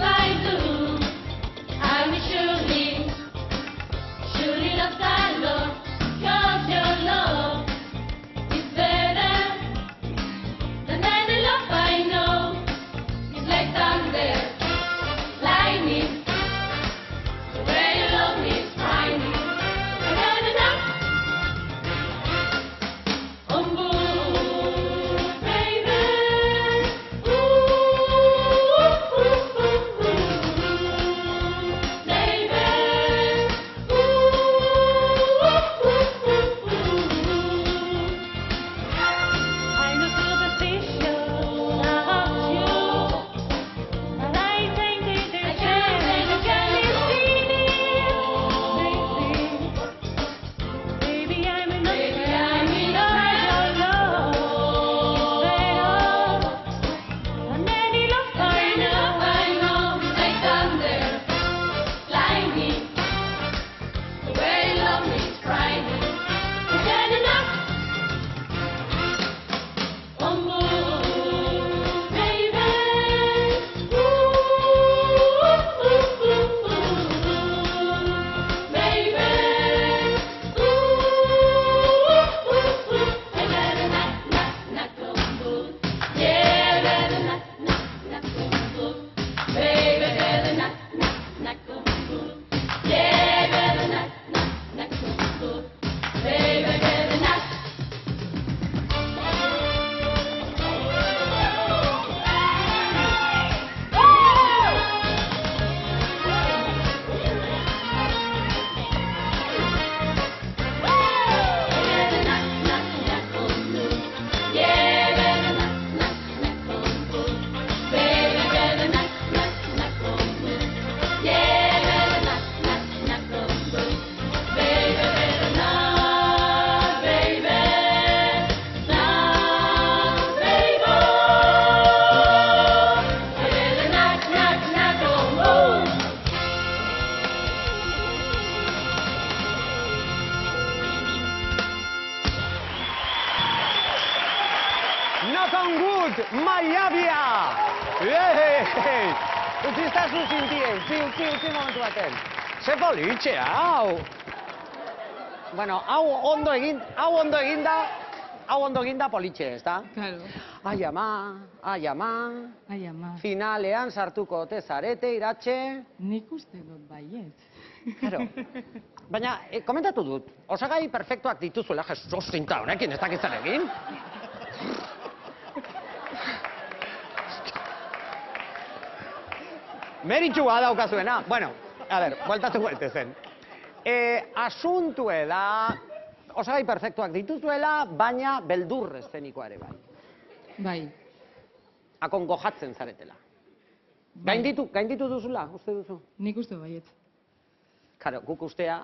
Sound Good, Maiabia! Utzi estazu zintie, utzi momentu baten. Ze politxe, hau! Bueno, hau ondo eginda politxe, ez da? Claro. Ai ama, finalean sartuko ote zarete, Iratxe. Nik uste dut baiet. Claro. Baina, komentatu dut, osagai perfektuak dituzuela, Jesus zinta honekin, ez dakitzen egin. Meritxua daukazuena. Bueno, a ver, bueltatu zen. Asuntue da, osagai perfektuak dituzuela, baina beldur eszenikoa ere bai. Bai. Akongojatzen zaretela. Gainditu duzula, uste duzu? Nik uste baiet. Karo, guk usteak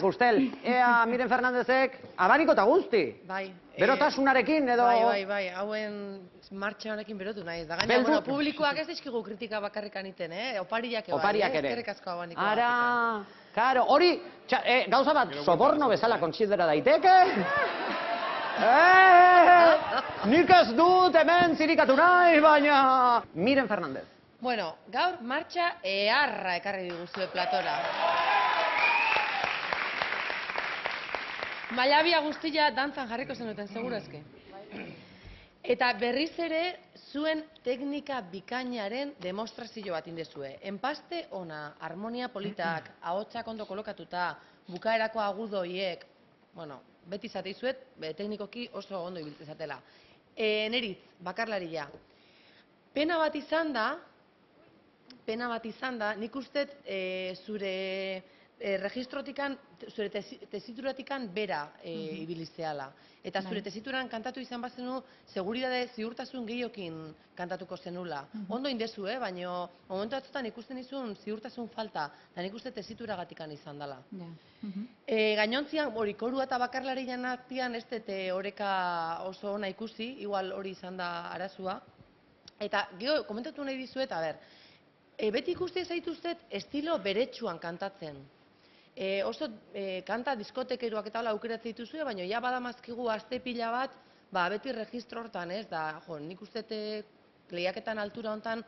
ustel. Ea, Miren Fernandezek, abaniko eta guzti. Bai. Berotasunarekin edo... Bai, hauen martxa honekin berotu naiz. Da gaina, bueno, publikoak ez dizkigu kritika bakarrikan iten, opariak ere. Opariak ere. Eskerrik asko abaniko. Ara, karo, hori, gauza bat, soborno bezala kontsidera daiteke? Nik ez dut hemen zirikatu nahi, baina... Miren Fernandez. Bueno, gaur martxa eharra ekarri diguzue platora. Maiabia guztia dantzan jarriko zenuten, segurazke. Eta berriz ere, zuen teknika bikainaren demostrazio bat indezue. Enpaste ona, harmonia politak, ahotsak ondo kolokatuta, bukaerako agudoiek, bueno, beti zateizuet, teknikoki oso ondo ibiltzezatela. Neritz, bakarlaria. Pena bat izan da, nik uste zure registrotikan, zure tesituratikan bera ibilizeala. Eta zure tesituran kantatu izan bazenu, seguridade ziurtasun gehiokin kantatuko zenula. Ondo indezu, baina momentu batzutan ikusten izun ziurtasun falta, eta nik uste tesituragatikan izan dela. Gainontzian, hori korua eta bakarlarian artean ez dute oreka oso ona ikusi, igual hori izan da arazua. Eta geho, komentatu nahi dizuet, beti ikuste zaituztet estilo beretsuan kantatzen. Oso kanta diskotekeroak eta hola aukeratzen dituzue, baina ja badamazkigu aste pila bat, beti registro hortan, ez da, nik uste lehiaketan altura hontan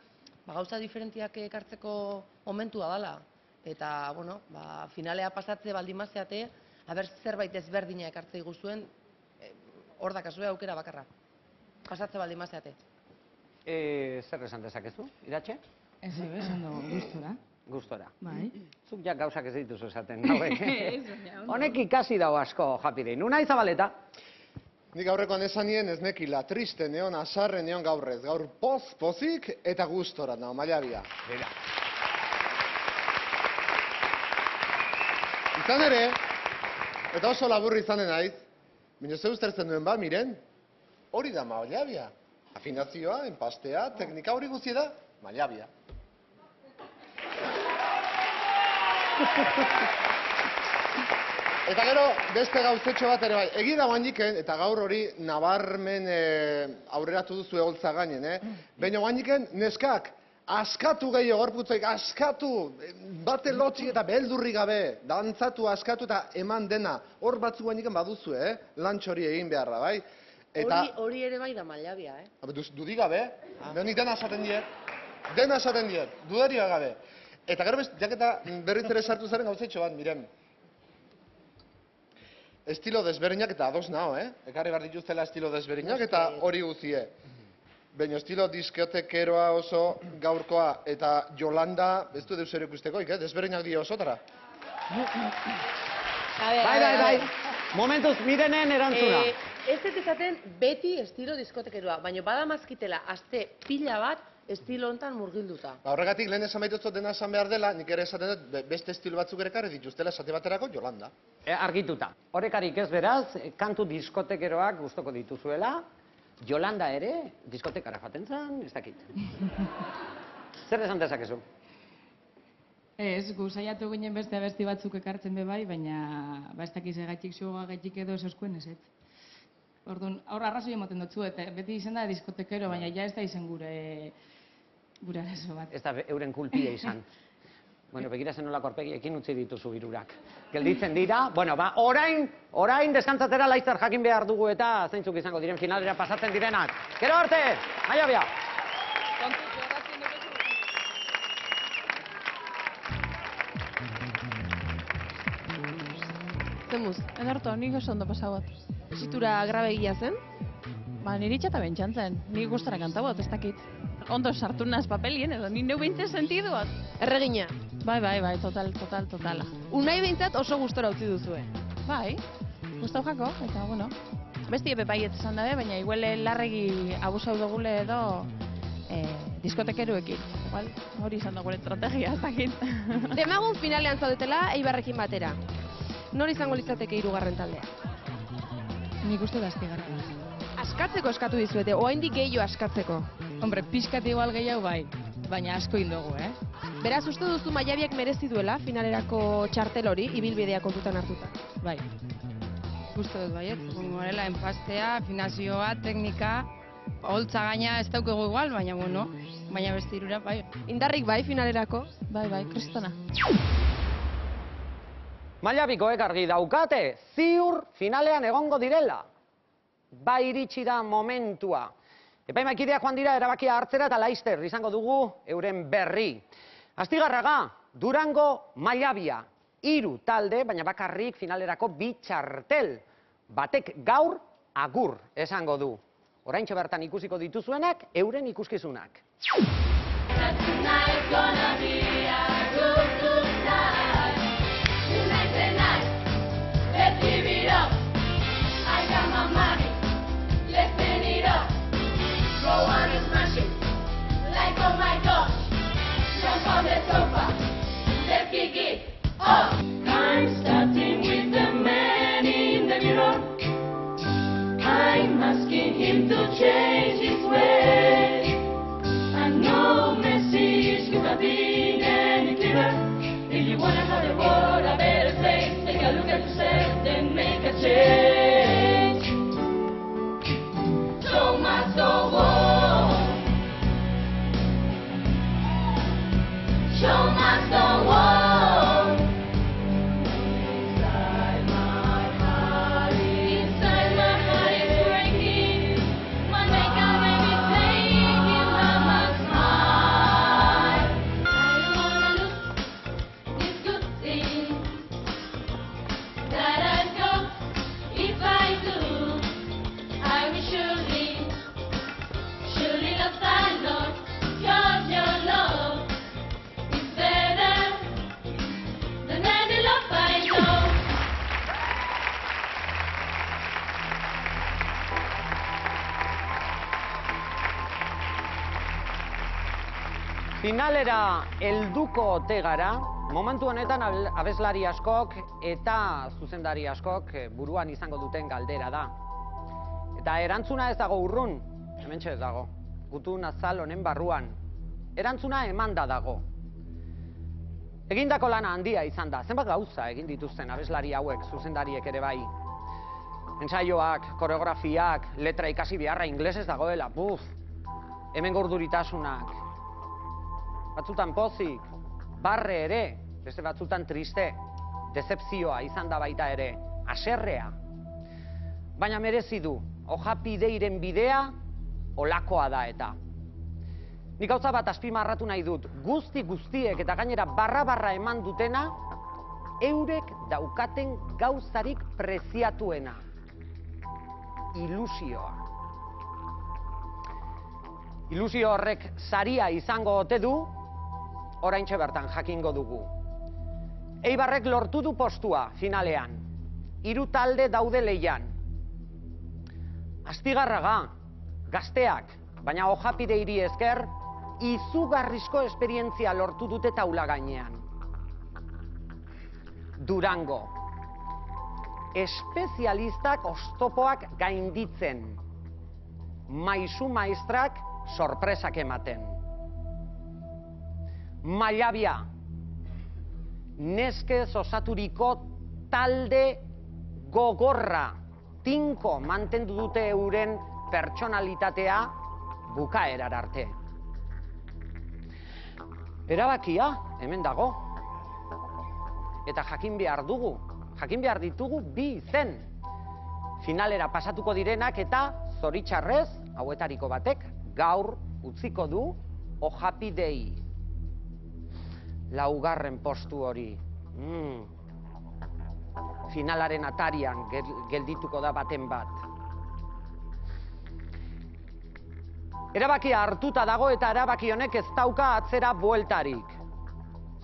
gauza diferentiak ekartzeko momentua dela. Eta, bueno, finalea pasatze baldin mazeate, zerbait ezberdina ekartzei guztuen, hor dakazue aukera bakarra. Pasatze baldin mazeate. Zer esan dezakezu, Iratxe? Ez, ondo gustora. Gustora. Bai. Zuk jak gauzak ez dituzu esaten, hauek. Honek ikasi dago asko, Japirei. Nuna Izabaleta? Nik aurrekoan esan nien ez nekila, triste neon, asarre neon gaurrez. Gaur pozik eta gustora, Maiabia. Izan ere, eta oso laburri izanen naiz, baina ze ustertzen duen Miren? Hori da Maiabia. Afinazioa, enpastea, teknika hori guzti da, Maiabia. Eta gero, beste gauzetxo bat ere bai. Egi da guanyiken, eta gaur hori nabarmen aurreratu duzu egoltza gainen, baina guanyiken neskak, askatu gehiago gorputzoik, askatu, bate lotzik eta beldurri gabe, dantzatu, askatu eta eman dena. Hor batzu guanyiken baduzu, lantx hori egin beharra, bai? Hori ere bai da Maiabia, Dudik gabe, nik dena esaten diet, dudaria gabe. Eta gero jaketa berriz ere sartu zaren gauzetxo bat, Miren. Estilo desberdinak eta ados nao, Ekarri behar dituztela estilo desberdinak eta hori guzie. Baina estilo diskotekeroa oso gaurkoa eta Yolanda, ez du deus ere ikusteko, desberdinak dio osotara. Bai. Momentuz, Mirenen erantzuna. Ez dut esaten beti estilo diskotekeroa, baina badamazkitela aste pila bat estilo hontan murgilduta. Horregatik lehen esan baituzot dena esan behar dela, nik ere esaten dut beste estilo batzuk ere ekarri dituztela esate baterako Yolanda. Argituta. Horrekarik ez beraz, kantu diskotekeroak gustoko dituzuela, Yolanda ere diskotekara joaten zen, ez dakit. Zer esan dezakezu? Ez, gu saiatu ginen beste abesti batzuk ekartzen be bai, baina ez dakiz egaitik zuoga gaitik edo esoskuen ez. Orduan, aurra arrazoi emoten dutzu, eta beti izan da diskotekero, baina ja ez da izan gure arazo bat. Ez da euren kulpia izan. Bueno, begira zen nolako aurpegiekin utzi dituzu hirurak. Gelditzen dira, bueno, ba, orain deskantzatera laizzer jakin behar dugu eta zeintzuk izango diren finalera pasatzen direnak. Gero arte, Mallabia! Zemuz? Ederto, nik oso ondo pasagot. Tesitura grabe egia zen? Ba, niri txata bentsantzen, nik gustara kantabot, ez dakit. Ondo sartu naz papelien, edo nik neu behintzen sentiduot. Erregina? Bai, totala. Unai behintzat oso gustora utzi duzue. Bai, gustau jako, eta bueno. Besti epe baiet esan dabe, baina iguele larregi abusau dugule edo diskotekeruekin. Igual, hori izan dugu estrategia, ez dakit. Demagun finalean zaudetela Eibarrekin batera. Nor izango litzateke hirugarren taldea? Nik uste da Astigarraga. Askatzeko eskatu dizuete, oraindik gehiago askatzeko. Hombre, pixkat igual gehiago bai, baina asko indogu, Beraz, uste duzu Maiabiak merezi duela finalerako txartel hori, ibilbidea kontutan hartuta? Bai. Uste dut baiet, morela, enpastea, finazioa, teknika, holtza gaina ez daukegu igual, baina bueno, baina beste hirura bai. Indarrik bai finalerako? Bai, kristona. Mallabikoek argi daukate, ziur finalean egongo direla. Bai iritsi da momentua. Epaimaikideak joan dira erabakia hartzera eta laizter izango dugu euren berri. Astigarraga, Durango, Mallabia, 3 talde, baina bakarrik finalerako 2 txartel. Batek gaur agur esango du. Oraintxe bertan ikusiko dituzuenak, euren ikuskizunak. I'm starting with the man in the mirror. I'm asking him to change his way. And no message could have been any clearer. If you wanna have the world a better place, take a look at yourself and make a change. So must go on. Show must go on. Finalera helduko ote gara, momentu honetan abeslari askok eta zuzendari askok buruan izango duten galdera da. Eta erantzuna ez dago urrun, hementxe ez dago, gutun azal honen barruan. Erantzuna emanda dago. Egindako lana handia izan da, zenbat gauza egin dituzten abeslari hauek, zuzendariek ere bai. Entsaioak, koreografiak, letra ikasi beharra inglesez dagoela, hemen gorduritasunak. Batzutan pozik, barre ere, beste batzutan triste, decepzioa izan da baita ere, haserrea. Baina merezi du, hojapideiren bidea, olakoa da eta. Nik gauza bat azpimarratu nahi dut, guztiek eta gainera barra eman dutena, eurek daukaten gauzarik preziatuena. Ilusioa. Ilusio horrek saria izango ote du, oraintxe bertan jakingo dugu. Eibarrek lortu du postua finalean. 3 talde daude leian. Astigarraga, gazteak, baina hojapideiri esker, izugarrizko esperientzia lortu dute taula gainean. Durango. Espezialistak oztopoak gainditzen. Maisu maestrak sorpresak ematen. Mallabia, neskez osaturiko talde gogorra, tinko mantendu dute euren pertsonalitatea bukaerar arte. Erabakia, hemen dago, eta jakin behar dugu, jakin behar ditugu bi izen. Finalera pasatuko direnak eta zoritxarrez, hauetariko batek, gaur utziko du Ojapidei. Laugarren postu hori. Finalaren atarian geldituko da baten bat. Erabakia hartuta dago eta erabaki honek ez dauka atzera bueltarik.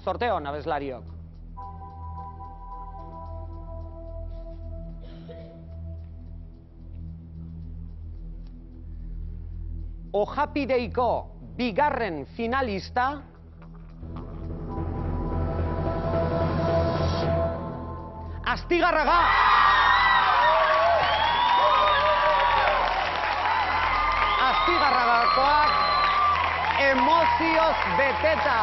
Sorteo, abeslariok. Ojapideiko bigarren finalista Astigarraga! Astigarragakoak emozioz beteta.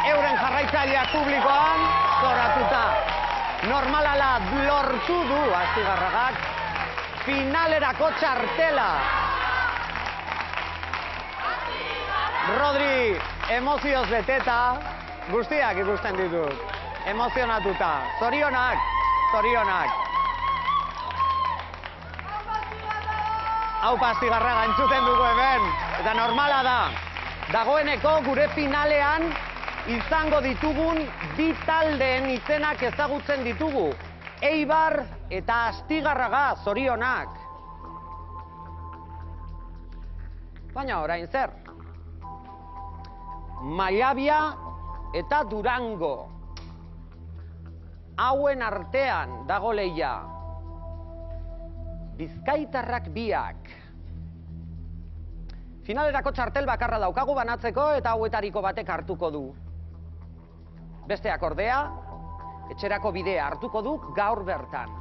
Euren jarraitzaileak publikoan zoratuta. Normalala lortu du Astigarragak finalerako txartela. Rodri, emozioz beteta, guztiak ikusten ditut. Emozionatuta. Zorionak, zorionak. Hau Astigarraga entzuten dugu hemen. Eta normala da. Dagoeneko gure finalean izango ditugun bi taldeen izenak ezagutzen ditugu. Eibar eta Astigarraga, zorionak. Baina orain zer? Mallabia eta Durango. Hauen artean dago lehia. Bizkaitarrak biak. Finalerako txartel bakarra daukagu banatzeko eta hauetariko batek hartuko du. Besteak ordea, etxerako bidea hartuko du gaur bertan.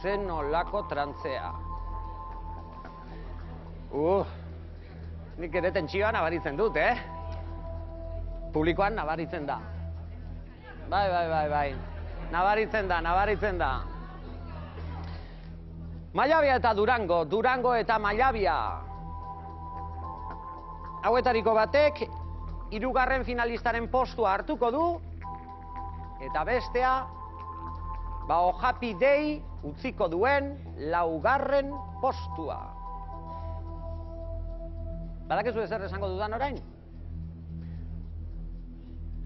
Zen olako trantzea. Nik ere tentsioa nabaritzen dut, Publikoan nabaritzen da. Bai. Nabaritzen da. Mallabia eta Durango, Durango eta Mallabia. Hauetariko batek, hirugarren finalistaren postua hartuko du, eta bestea, Ojapidei utziko duen laugarren postua. Badakizu ezer esango dudan orain?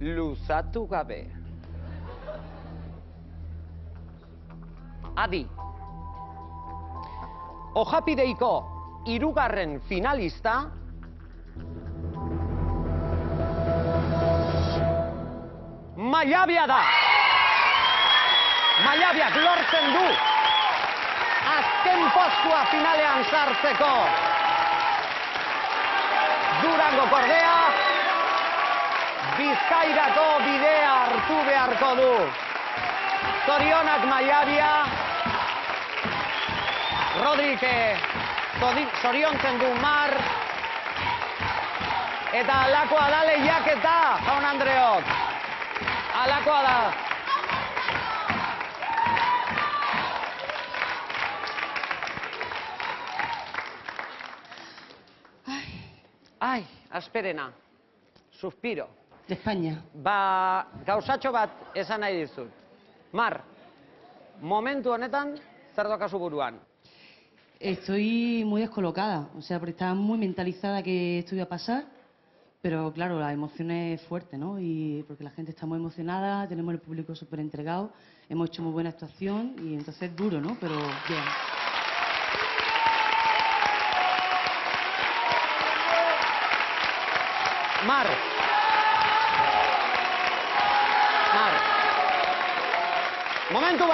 Luzatu gabe. Adi. Ojapideiko hirugarren finalista Mallabia da. Mallabiak lortzen du azken postua finalean sartzeko. Durango kordea Bizkairako bidea hartu beharko du. Zorionak Mallabia. Rodrik zoriontzen du Mar. Eta alakoa da lehiaketa, jaun Andreok. Alakoa da. Ai, asperena. Suspiro. De España. Gauzatxo bat esan nahi dizut. Mar, momentu honetan, zer dokazu buruan? Estoy muy descolocada, o sea, porque estaba muy mentalizada que esto iba a pasar, pero claro, la emoción es fuerte, ¿no? Y porque la gente está muy emocionada, tenemos el público súper entregado, hemos hecho muy buena actuación y entonces es duro, ¿no? Pero bien. Mar. Momentu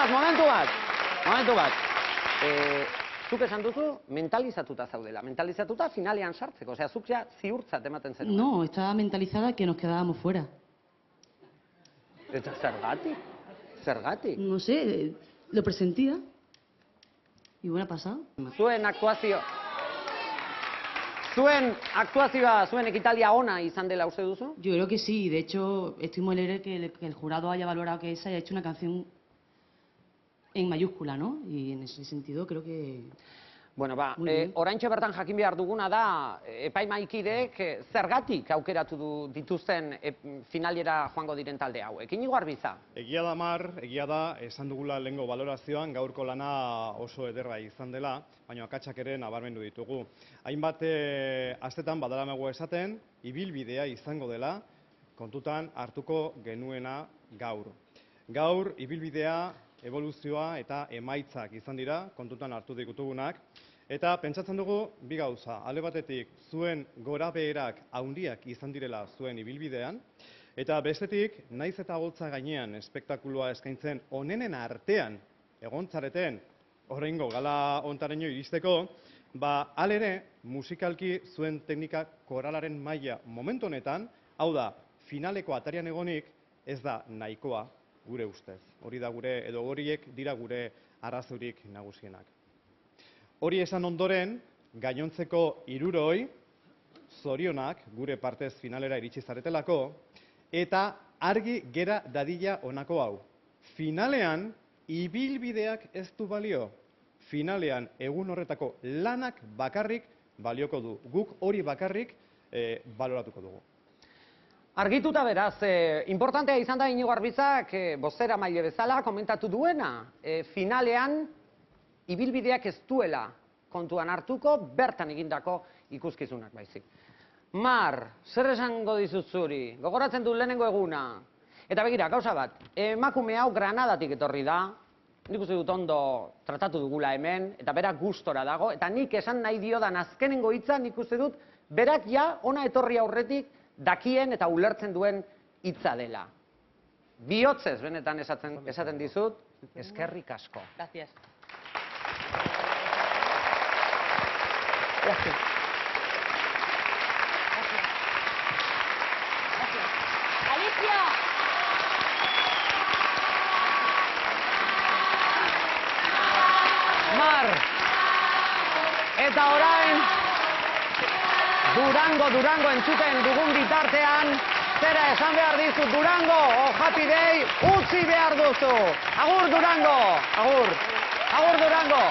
bat. Zuk esan duzu, mentalizatuta zaudela. Mentalizatuta finalean sartzeko. Osea, zuk ja ziurtzat ematen zen. No, estaba mentalizada que nos quedábamos fuera. Eta zergatik? Zergatik? No sé, lo presentía. Y bueno, ha pasado. Zuen aktuazioa, zuen ekitaldia ona izan dela uste duzu? Yo creo que sí. De hecho, estoy muy alegre que el jurado haya valorado que esa haya hecho una canción en mayúscula, ¿no? Y en ese sentido creo que... Bueno, oraintxe bertan jakin behar duguna da, epaimahaikideek zergatik aukeratu dituzten finalera joango diren talde hauek. Inigo Arbiza. Egia da, Mar, egia da, esan dugula lehengo balorazioan, gaurko lana oso ederra izan dela, baina akatsak ere nabarmendu ditugu. Hainbat astetan badalamego esaten, ibilbidea izango dela, kontutan hartuko genuena gaur. Gaur, ibilbidea, evoluzioa eta emaitzak izan dira, kontutan hartu ditugunak. Eta pentsatzen dugu, bi gauza, alde batetik zuen gorabeherak handiak izan direla zuen ibilbidean, eta bestetik, naiz eta holtza gainean espektakuloa eskaintzen onenen artean egontzareten oraingo gala hontaraino iristeko, halere musikalki zuen teknika koralaren maila momentu honetan, hau da, finaleko atarian egonik ez da nahikoa gure ustez. Hori da gure, edo horiek dira gure arrazoirik nagusienak. Hori esan ondoren, gainontzeko 60 zorionak gure partez finalera iritsi zaretelako, eta argi gera dadila honako hau. Finalean, ibilbideak ez du balio. Finalean, egun horretako lanak bakarrik balioko du. Guk hori bakarrik baloratuko dugu. Argituta beraz, importantea izan da Inigo Arbizak, bozera maile bezala, komentatu duena, finalean, ibilbideak ez duela kontuan hartuko, bertan egindako ikuskizunak baizik. Mar, zer esango dizut zuri? Gogoratzen du lehenengo eguna. Eta begira, gauza bat, emakume hau Granadatik etorri da, nik uste dut ondo tratatu dugula hemen, eta berak gustora dago, eta nik esan nahi diodan azkenengo hitza, nik uste dut, berak ja ona etorri aurretik dakien eta ulertzen duen hitza dela. Bihotzez benetan esaten dizut, eskerrik asko. Gracias. Alicia! Mar! Eta orain, Durango entzuten dugun bitartean, zera esan behar dizut Durango, Happy Day, utzi behar duzu. Agur Durango! Agur! Agur Durango!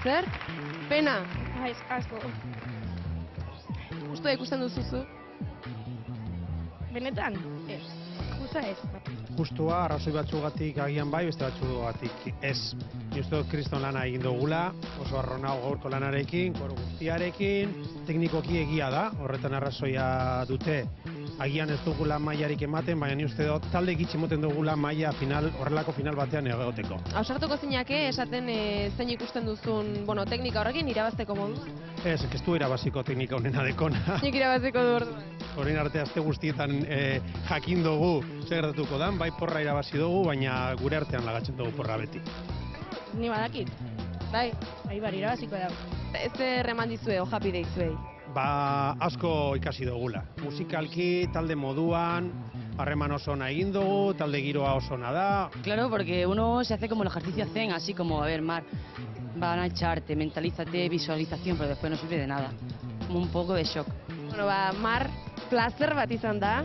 Zer? Pena? Aiz, asko. Justua ikusten duzuzu? Benetan? Ez. Justa ez. Justua, arrazoi batzugatik agian bai, beste batzugatik ez. Ni uste dut kriston lana egin dugula, oso arronau gaurko lanarekin, koro guztiarekin, teknikoki egia da, horretan arrazoia dute. Agian ez dugula mailarik ematen, baina ni uste dut talde gitxi moten dugula maila horrelako final batean egoteko. Ausartuko zinake esaten zein ikusten duzun, teknika horrekin irabazteko modu? Ez du irabaziko teknika honena dekona. Nik irabaziko du orduan. Orain arte aste guztietan jakin dugu zer gertatuko dan, bai porra irabazi dugu, baina gure artean lagatzen dugu porra beti. Ni badakit. Bai. Aibar irabaziko dago. Ez erreman dizue, Happy Day zuei. Asko ikasi dugula. Musikalki, talde moduan, harreman oso ona egin dugu, talde giroa oso ona da. Claro, porque uno se hace como el ejercicio zen, así como, a ver, Mar, van a echarte, mentalízate, visualización, pero después no sirve de nada. Como un poco de shock. Bueno, Mar, placer bat izan da.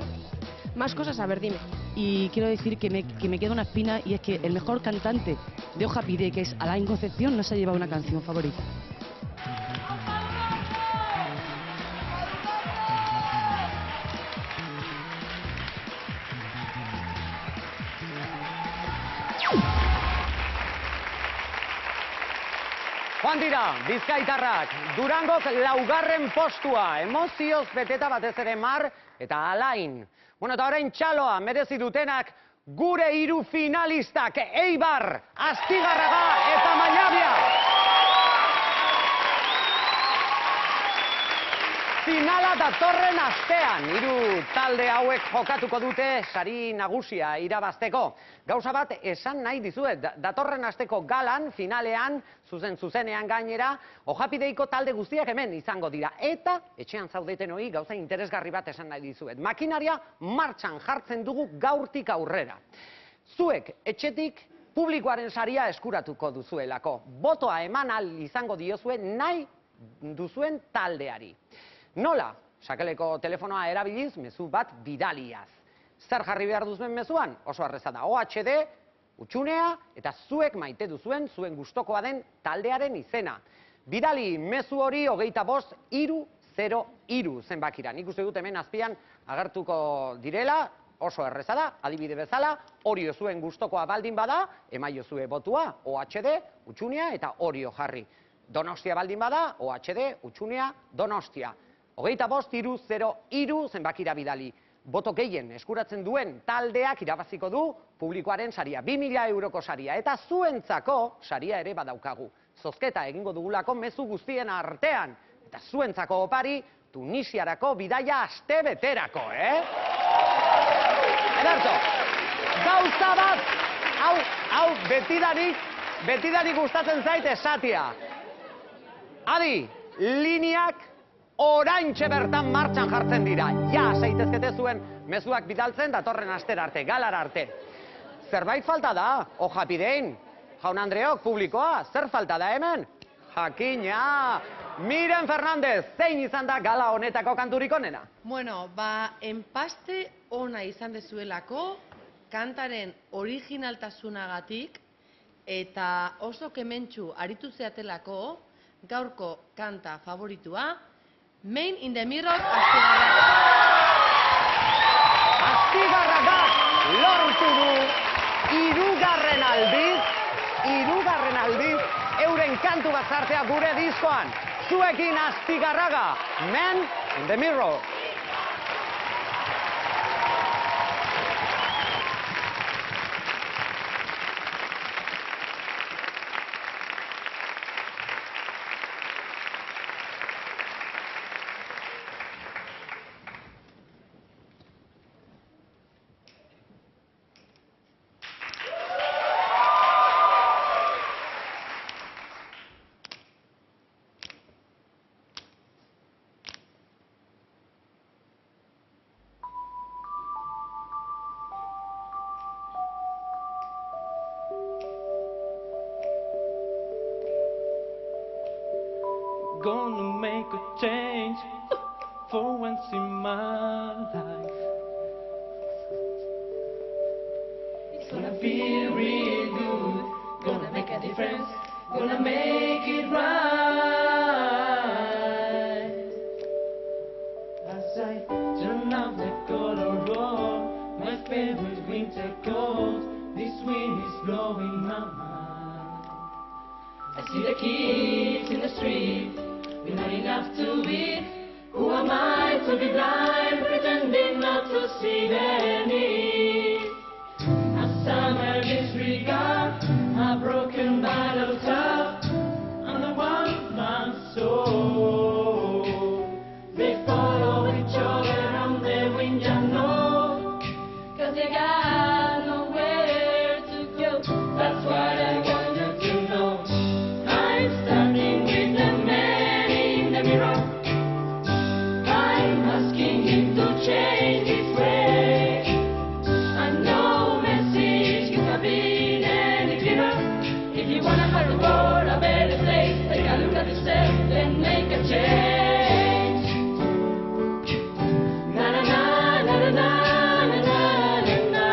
Más cosas, a ver, dime. Y quiero decir que me queda una espina, y es que el mejor cantante de Happy Day, que es Alain Concepción, no se ha llevado una canción favorita. Joan dira, bizkaitarrak, Durangok 4. postua, emozioz beteta batez ere Mar eta Alain. Eta orain txaloa merezi dutenak gure 3 finalistak, Eibar, Astigarraga eta Mallabia. Finala datorren astean, 3 talde hauek jokatuko dute sari nagusia irabazteko. Gauza bat esan nahi dizuet, datorren asteko galan, finalean, zuzenean gainera, Happy Dayko talde guztiak hemen izango dira. Eta, etxean zaudeten hori, gauza interesgarri bat esan nahi dizuet. Makinaria martxan jartzen dugu gaurtik aurrera. Zuek, etxetik, publikoaren saria eskuratuko duzuelako. Botoa eman ahal izango diozue nahi duzuen taldeari. Nola? Sakeleko telefonoa erabiliz mezu bat bidaliaz. Zer jarri behar duzuen mezuan? Oso erreza da. OHD, utxunea, eta zuek maite duzuen, zuen gustokoa den taldearen izena. Bidali mezu hori 25303 zenbakira. Nik uste dut hemen azpian agertuko direla, oso erreza da, adibide bezala, hori zuen gustokoa baldin bada, emaiozue botua, OHD, utxunea eta Orio jarri. Donostia baldin bada, OHD, utxunea, Donostia. 25303 zenbakira bidali. Boto gehien eskuratzen duen taldeak irabaziko du publikoaren saria, 2.000 euroko saria, eta zuentzako saria ere badaukagu. Zozketa egingo dugulako mezu guztien artean, eta zuentzako opari Tunisiarako bidaia astebeterako, Ederto, gauza bat, hau betidanik gustatzen zait esatia. Adi, lineak oraintxe bertan martxan jartzen dira. Ja, zaitezkete zuen mezuak bidaltzen datorren astera arte, galara arte. Zerbait falta da, Japidein, jaun Andreok, publikoa, zer falta da hemen? Jakina! Miren Fernandez, zein izan da gala honetako kanturik onena? Bueno, enpaste ona izan dezuelako, kantaren originaltasunagatik, eta oso kementxu aritu zeatelako, gaurko kanta favoritua, Man in the Mirror Astigarragak lortu du hirugarren aldiz euren kantu bat sartzea gure diskoan. Zuekin Astigarraga, Man in the Mirror. Gonna make a change for once in my life. It's gonna feel real good, gonna make a difference, gonna make it right. As I turn off the color on my favorite winter coat, this wind is blowing my mind. I see the kids in the street, we're not enough to eat. Who am I to be blind, pretending not to see their needs? A summer disregard, a broken bottle top, and a one-man soul. They follow each other on the wind, you know, 'cause they got nowhere to go. That's what I want you to know. I'm standing with the man in the mirror. I'm asking him to change his way. And no message could have been any clearer. If you wanna have the world a better place, take a look at yourself and make a change. Na na na na na na na na na.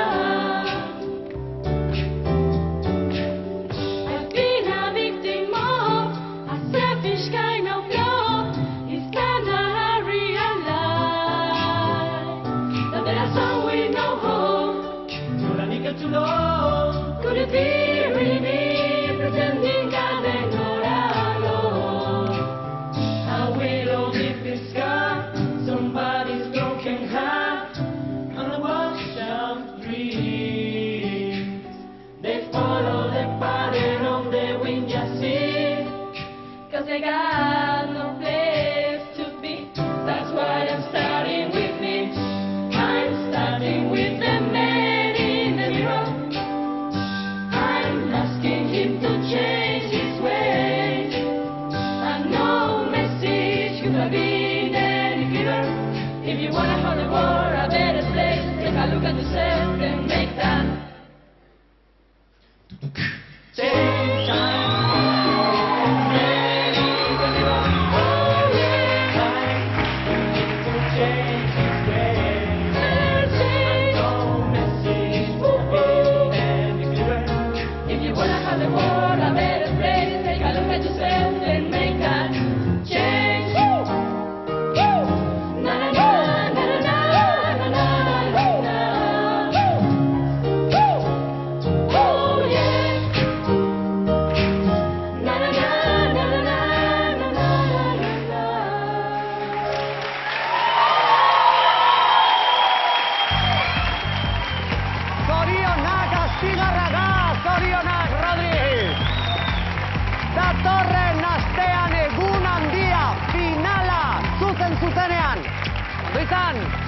Astigarraga, zorionak, Rodri! Datorren astean egun handia, finala, zuzenean. Ondo izan!